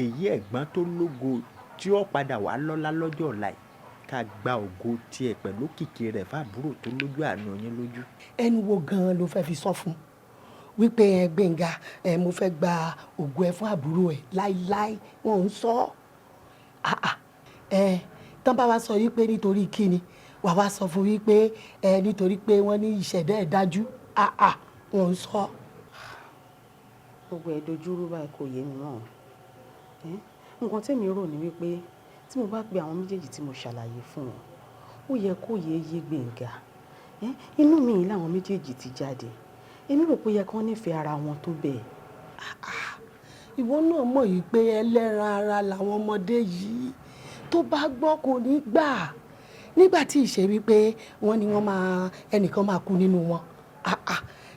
èyí ẹ̀gbọ́n tó lógo tí ó padà wá lọ́lá lọ́jọ́ ọ̀la yìí ká gba ògo tiẹ̀ pẹ̀lú kìkì rẹ̀ fábúrò tó lójú àánú yín lójú. ẹnu wo gan-an ló fẹ́ fi sọ fún wípé ẹ Gbénga mo fẹ́ gba ògo ẹ fún àbúrò ẹ láíláí wọn ò ń sọ tán bá wa sọ wípé nítorí kíni wà wá sọ fún wípé nítorí pé wọ́n ní ìṣẹ̀dá ẹ̀ dájú wọn ò ń sọ. gbogbo ẹ̀ dojúrú báyìí kò yé mi mọ́ nǹkan tẹ́mi rò ní wípé tí mo bá pe àwọn méjèèjì tí mo ṣàlàyé fún wọn ó yẹ kó yé Gbénga inú mi yìí làwọn méjèèjì ti jáde èmi rò pé yẹ kán nífẹ̀ẹ́ ara wọn tó bẹ́ẹ̀. ìwọ náà mọ̀ yìí pé ẹlẹ́ran ara làwọn ọmọdé yìí tó bá gbọ́ kò ní gbà nígbà tí ìṣe wípé wọ́n ní wọ́n máa ẹnìkan máa kú nínú wọn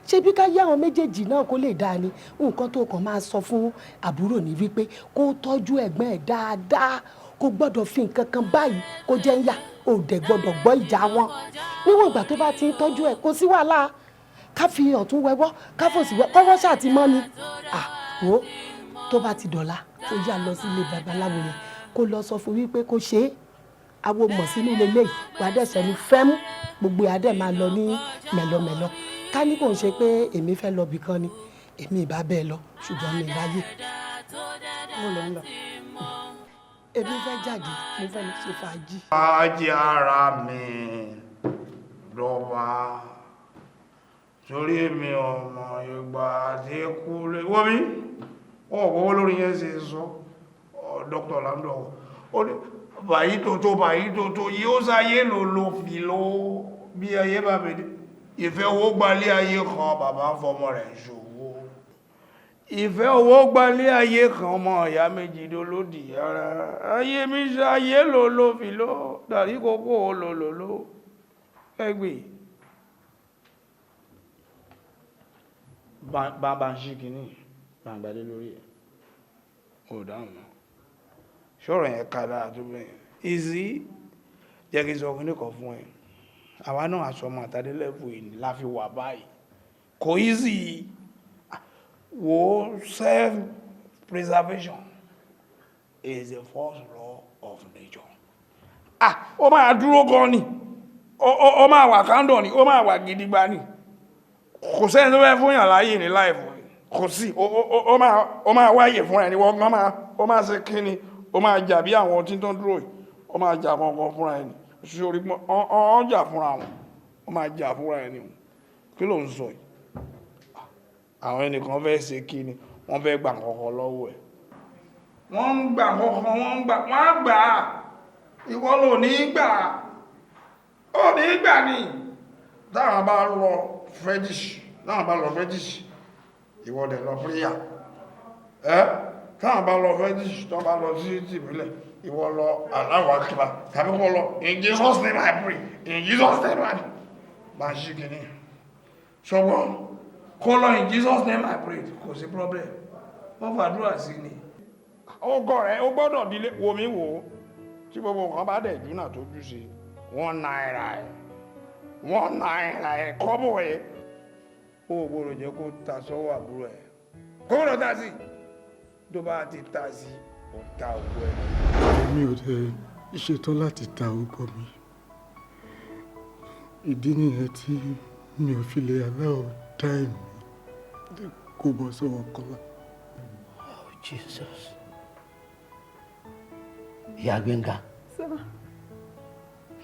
ṣé bí ká yá àwọn méjèèjì náà kó lè dáa ni nǹkan tó kàn máa sọ fún àbúrò ní wípé kó tọ́jú ẹ̀gbọ́n ẹ̀ dáadáa kó gbọ́dọ̀ fi nǹkan kan báyìí kó jẹ́ ń yà ó dẹ̀ gbọ́dọ̀ gbọ́ ìjà wọn níwọ̀n ìgbà tó bá ti ń tọ́jú ẹ̀ kó sí wàhálà ká fi ọ̀tún wẹwọ́ ká fòsì wẹ́ kọ́wọ́ ṣáà ti mọ́ ni wo tó bá ti dọ̀la tó yà lọ sílé babaláwo yẹn kó lọ sọ fún wípé kó ṣe é awo mọ̀ sínú lélẹ̀ wà á dẹ̀ sẹ́nu fẹ́mú gbogbo adẹ̀ máa lọ ní mẹ̀lọmẹ̀lọ ká ní kò ń ṣe pé èmi fẹ́ lọ bìkan ni èmi ìbá bẹ́ẹ̀ lọ ṣùgbọ́n mi ráyè. mo lọ ń lọ. èmi fẹ́ jáde mo fẹ́ ṣe fàájì. fàájì ara mi lọ́wọ́ torí mi ọmọ Yorùbá àti kú lè wọ́n mi ọ̀pọ̀ lórí yẹn ṣe sọ dr lamdo ó ní bàyí tó yí ó sáyé ló fi ló bí ayé bá bèdè ìfẹ́ owó gbalé ayé kan bàbá fọmọ rẹ̀ ṣòwò ìfẹ́ owó gbalé ayé kan ọmọ ìyá méjì lólódì ara ayé mi sáyé ló fi ló dàrí kókó lò ẹgbẹ́ bàbá ń ṣí kìíní gbàgbàdé lórí ẹ̀ ò dáhùn náà ṣọ́rọ̀ yẹn kàdá àtúbẹ̀ ìzí jẹ́ kí n sọ ọkùnrin kan fún ẹ àwa náà àṣọmọ àtàdélẹ́fù ìní láfi wà báyìí kò easy wo self-preservation is the first law of nature ó máa dúró gan ni ó máa wà kándọ̀ ni ó máa wà gidigba ni kò sẹ́ni tó fẹ́ fún yàn láyé ní láìfù kò sí ó máa wáyè fún ẹni wọ́n gan ó máa ṣe kíni ó máa jà bí àwọn tí tó ń dúró yìí ó máa jà kankan fúnra ẹni ṣorí ọ́n jà fúnra wọn ó máa jà fúnra ẹni kí ló ń sọ yìí àwọn ẹnìkan fẹ́ ṣe kíni wọ́n fẹ́ gbà kankan lọ́wọ́ ẹ̀ wọ́n ń gbà kankan wọ́n á gbà á ìwọ ló ní gbà ó ní gbà ní táwọn bá lọ fetish ìwọ dẹ̀ lọ prayer táwọn bá lọ fetish tó bá lọ sí tìbílẹ̀ ìwọ lọ Allahu Akbar tàbí kọ́ lọ in Jesus name I pray in Jesus name I pray bá ṣí kìíní ṣọgbọ́n kọ́ lọ in Jesus name I pray kò sí problem wọ́n fàdúrà sí ni ọgọ́ rẹ̀ ó gbọ́dọ̀ dílé wo mi wò ó tí gbogbo nǹkan bá dẹ̀ dínà tó jú sí $1 ẹ̀ kọ́bọ̀ ẹ̀ ó gbọ́dọ̀ jẹ́ kó ta sọ́wọ́ àbúrò ẹ̀ kó gbọ́dọ̀ ta sí tó bá ti ta sí ó ta òkú ẹ̀. mi ò tẹ ṣetán láti ta orúkọ mi ìdí nìyẹn tí mi ò fi lè aláwọ̀ táìmù kó bọ́ sọ́wọ́ Kọ́lá. Oh Jesus. ìyá Gbénga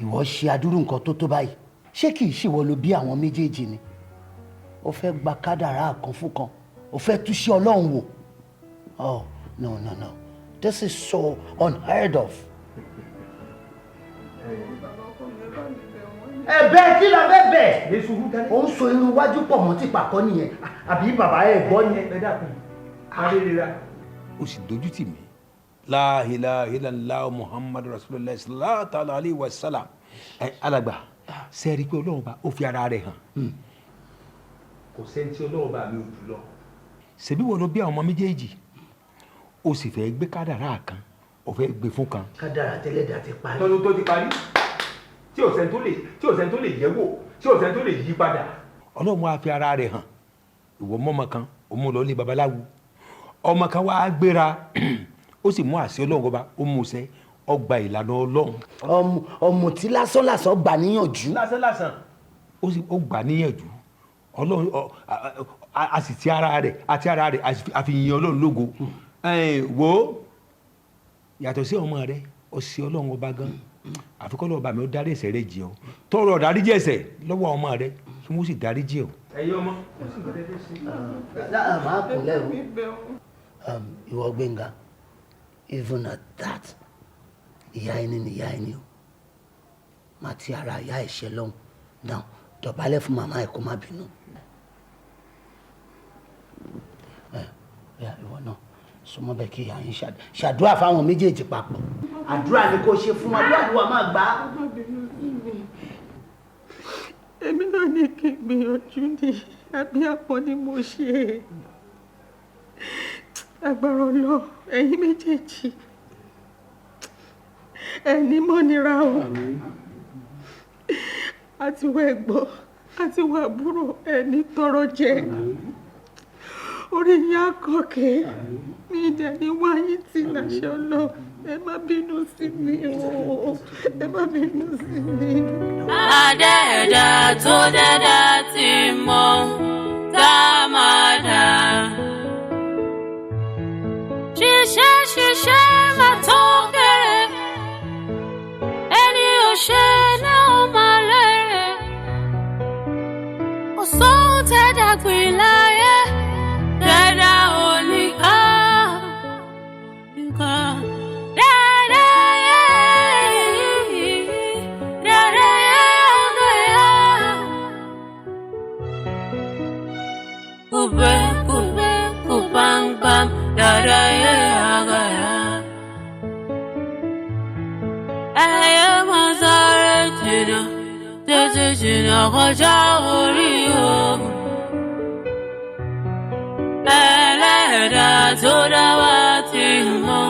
ìwọ ṣe adúrú nǹkan tó tó báyìí ṣé kì í ṣèwọ ló bí àwọn méjèèjì ni ó fẹ́ gba kádàrá kan fún kan ó fẹ́ túṣe Ọlọ́run wò oh no this is so unheard of. ẹ̀bẹ̀ kí la fẹ́ bẹ̀ ó ń so irun wájú pọ̀ mọ́ tìpàkọ́ nìyẹn àbí bàbá ẹ̀ gbọ́ yẹn. ẹ dákun adéríra. ó sì dojú tì mí la ilaha illallah muhammadu rasulullah sallallahu alayhi wa sallam. alàgbà sẹ́ẹ̀rí pé ọlọ́run bá ó fi ara rẹ̀ hàn kò sẹ́ni tí ọlọ́run bá mi ò jù lọ. ṣebí wo ló bí àwọn ọmọ méjèèjì ó sì fẹ́ gbé kádàrá kan ó fẹ́ gbé fún kan. kádàrá tẹ́lẹ̀dá ti parí. tọ́jú tó ti parí tí ò sẹ́ni tó lè yẹ̀wò tí ò sẹ́ni tó lè yí padà. ọlọ́run á fi ara rẹ̀ hàn ìwọ mọ́mọ kan ó mú lọ ní babaláwo ọmọ kan wá gbéra ó sì mú àṣẹ ọlọ́run ọba ó mú ṣẹ ọgbà ìlànà ọlọ́run. ọmọ tí lásán gbà níyànjú. lásán ó gbà níyànjú ọlọ́run a sì ti ara rẹ̀ àfihàn ọlọ́run lógo wo yàtọ̀ sí ọmọ rẹ̀ ọ̀sẹ̀ ọlọ́run ọba gan àfikọ́lọ́ ọba mi ó dárí ẹ̀ṣẹ̀ rẹ̀ jì ọ́ tọrọ dáríjì ẹ̀ṣẹ̀ lọ́wọ́ ọmọ rẹ̀ kí wọ́n sì dáríjì ọ́. ẹ̀yin ọmọ ó sì gbọ́dọ̀ dé sí i. máa kúnlẹ̀ o ìwọ Gbénga even at that ìyá ẹni ni ìyá ẹni o má ti ara ìyá ẹ̀ṣẹ̀ lọ́hùn náà dọ̀bálẹ̀ fún màmá ẹ̀ kó má bínú. ìwọ náà súnmọ́ bẹ́ẹ̀ kí ìyá yín ṣàdúrà fáwọn méjèèjì papọ̀. àdúrà ni kò ṣe fún wa àdúrà máa gbà á. èmi náà ní kí n gbìyànjú ní àbí àpọ̀ ni mo ṣe agbára lọ ẹ̀yin méjèèjì ẹni mọ́nira o àti wọ ẹ̀gbọ́n àti wọ àbúrò ẹni tọrọ jẹ orí yín àkọkẹ́ mi ìdẹ̀ni wáyé tí láṣẹ ọlọ ẹ má bínú sí mi o ẹ má bínú sí mi. Adẹ́ẹ̀dá tó dẹ́dá ti mọ tá a máa dà. Ṣiṣẹ́ máa tó kéré ẹni ò ṣe náà máa lérè. Kò sóhun tẹ́dá gbìn láyé dẹ́dá ò ní ká. Jìnnà kọjá orí o. Ẹlẹ́dà tó dá wa ti mọ̀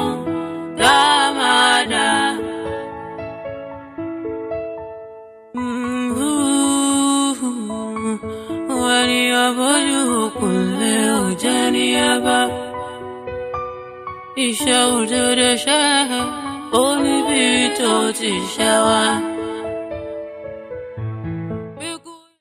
tá a máa dà. Wọ́n ní abọ́jú òkùnlé ò jẹ́ ní abá. Iṣẹ́ òdodo ṣẹ́ ó níbi tó ti ṣẹ́ wá.